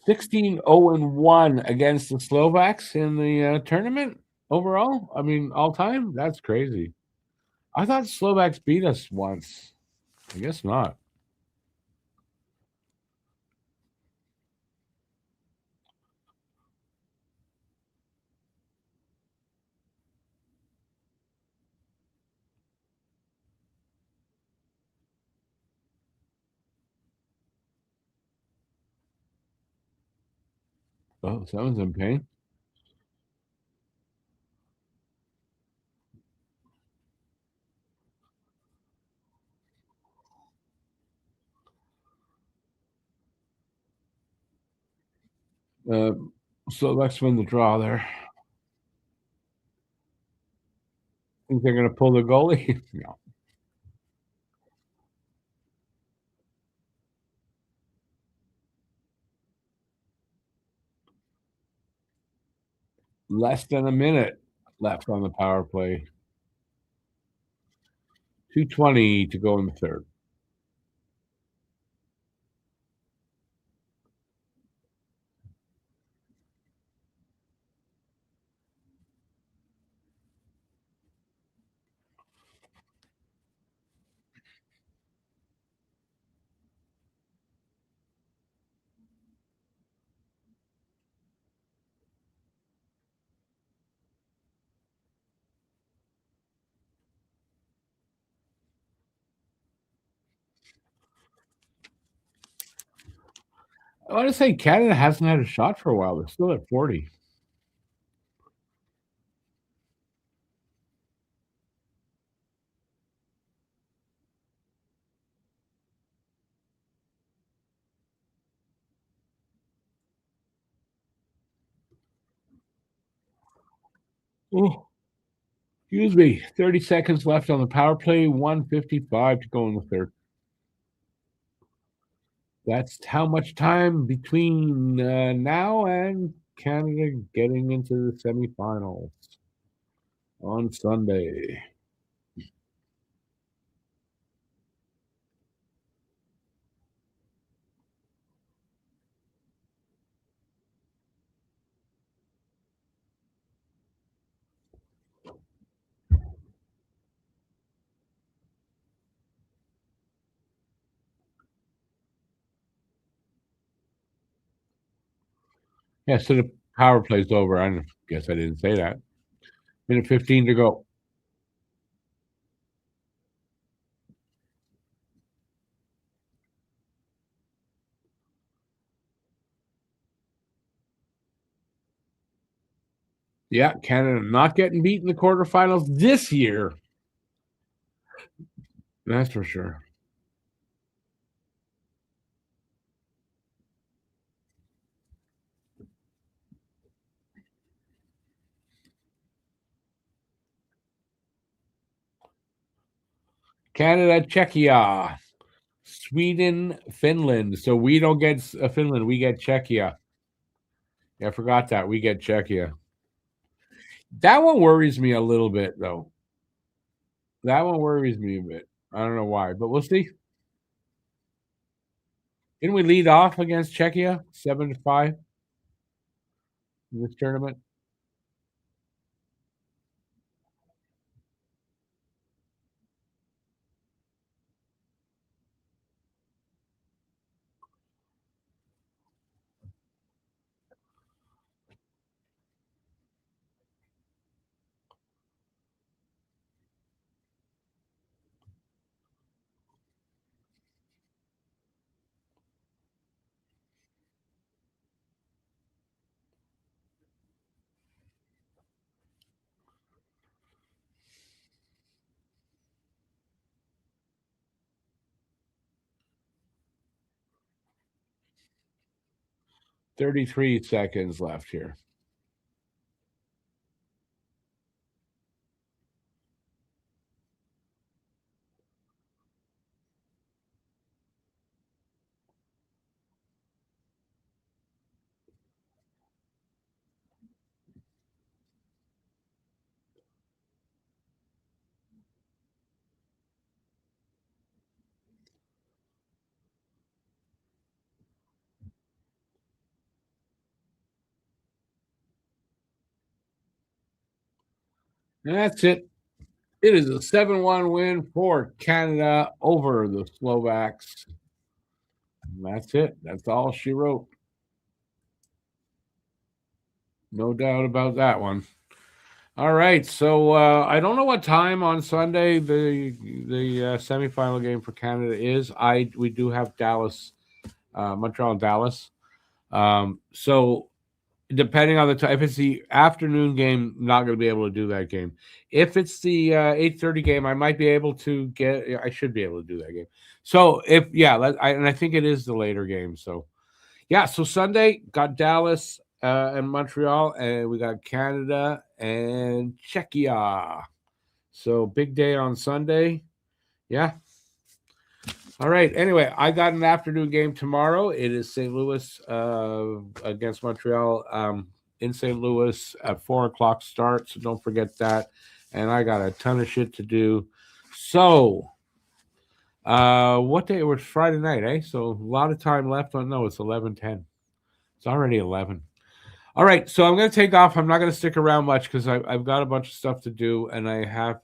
16-0-1 against the Slovaks in the tournament overall. I mean, all time. That's crazy. I thought Slovaks beat us once. I guess not. Oh, someone's in pain. Uh, Slovaks win the draw there. Think they're going to pull the goalie? No. Less than a minute left on the power play. 2:20 to go in the third. I want to say Canada hasn't had a shot for a while. They're still at 40. Oh, excuse me. 30 seconds left on the power play. 1:55 to go in the third. That's how much time between now and Canada getting into the semifinals on Sunday. Yeah, so the Power play's over. I guess I didn't say that. Minute 15 to go. Yeah, Canada not getting beat in the quarterfinals this year. That's for sure. Canada, Czechia, Sweden, Finland. So we don't get Finland. We get Czechia. Yeah, I forgot that. We get Czechia. That one worries me a little bit, though. That one worries me a bit. I don't know why, but we'll see. Didn't we lead off against Czechia 7-5 in this tournament? $33 seconds left here. And that's it. It is a 7-1 win for Canada over the Slovaks. And that's it. That's all she wrote. No doubt about that one. All right, so I don't know what time on Sunday the semifinal game for Canada is. We do have Dallas, Montreal, and Dallas. So depending on the time, if it's the afternoon game, not going to be able to do that game. If it's the 8:30 game, I might be able to get. I should be able to do that game. So and I think it is the later game. So yeah, so Sunday got Dallas and Montreal, and we got Canada and Czechia. So big day on Sunday. Yeah. All right. Anyway, I got an afternoon game tomorrow. It is St. Louis against Montreal in St. Louis at 4:00 start. So don't forget that. And I got a ton of shit to do. So what day? It was Friday night, eh? So a lot of time left on. No, it's 11:10. It's already 11. All right, so I'm going to take off. I'm not going to stick around much because I've got a bunch of stuff to do, and I have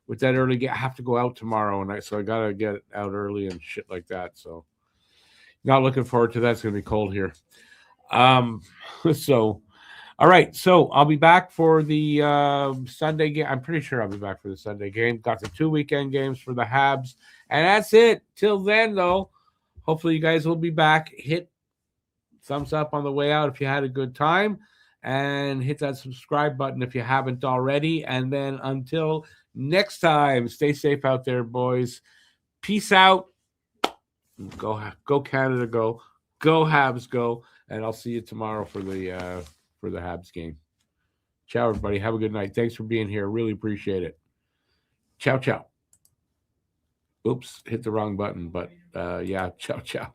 with that early get I have to go out tomorrow, and so I got to get out early and shit like that. So not looking forward to that. It's going to be cold here. So all right, so I'll be back for the Sunday game. I'm pretty sure I'll be back for the Sunday game. Got the 2 weekend games for the Habs, and that's it. Till then, though, hopefully you guys will be back. Hit thumbs up on the way out if you had a good time, and hit that subscribe button if you haven't already. And then until next time, stay safe out there, boys. Peace out. Go Canada, go Habs, go. And I'll see you tomorrow for the Habs game. Ciao, everybody. Have a good night. Thanks for being here. Really appreciate it. Ciao, ciao. Oops, hit the wrong button, but yeah, ciao, ciao.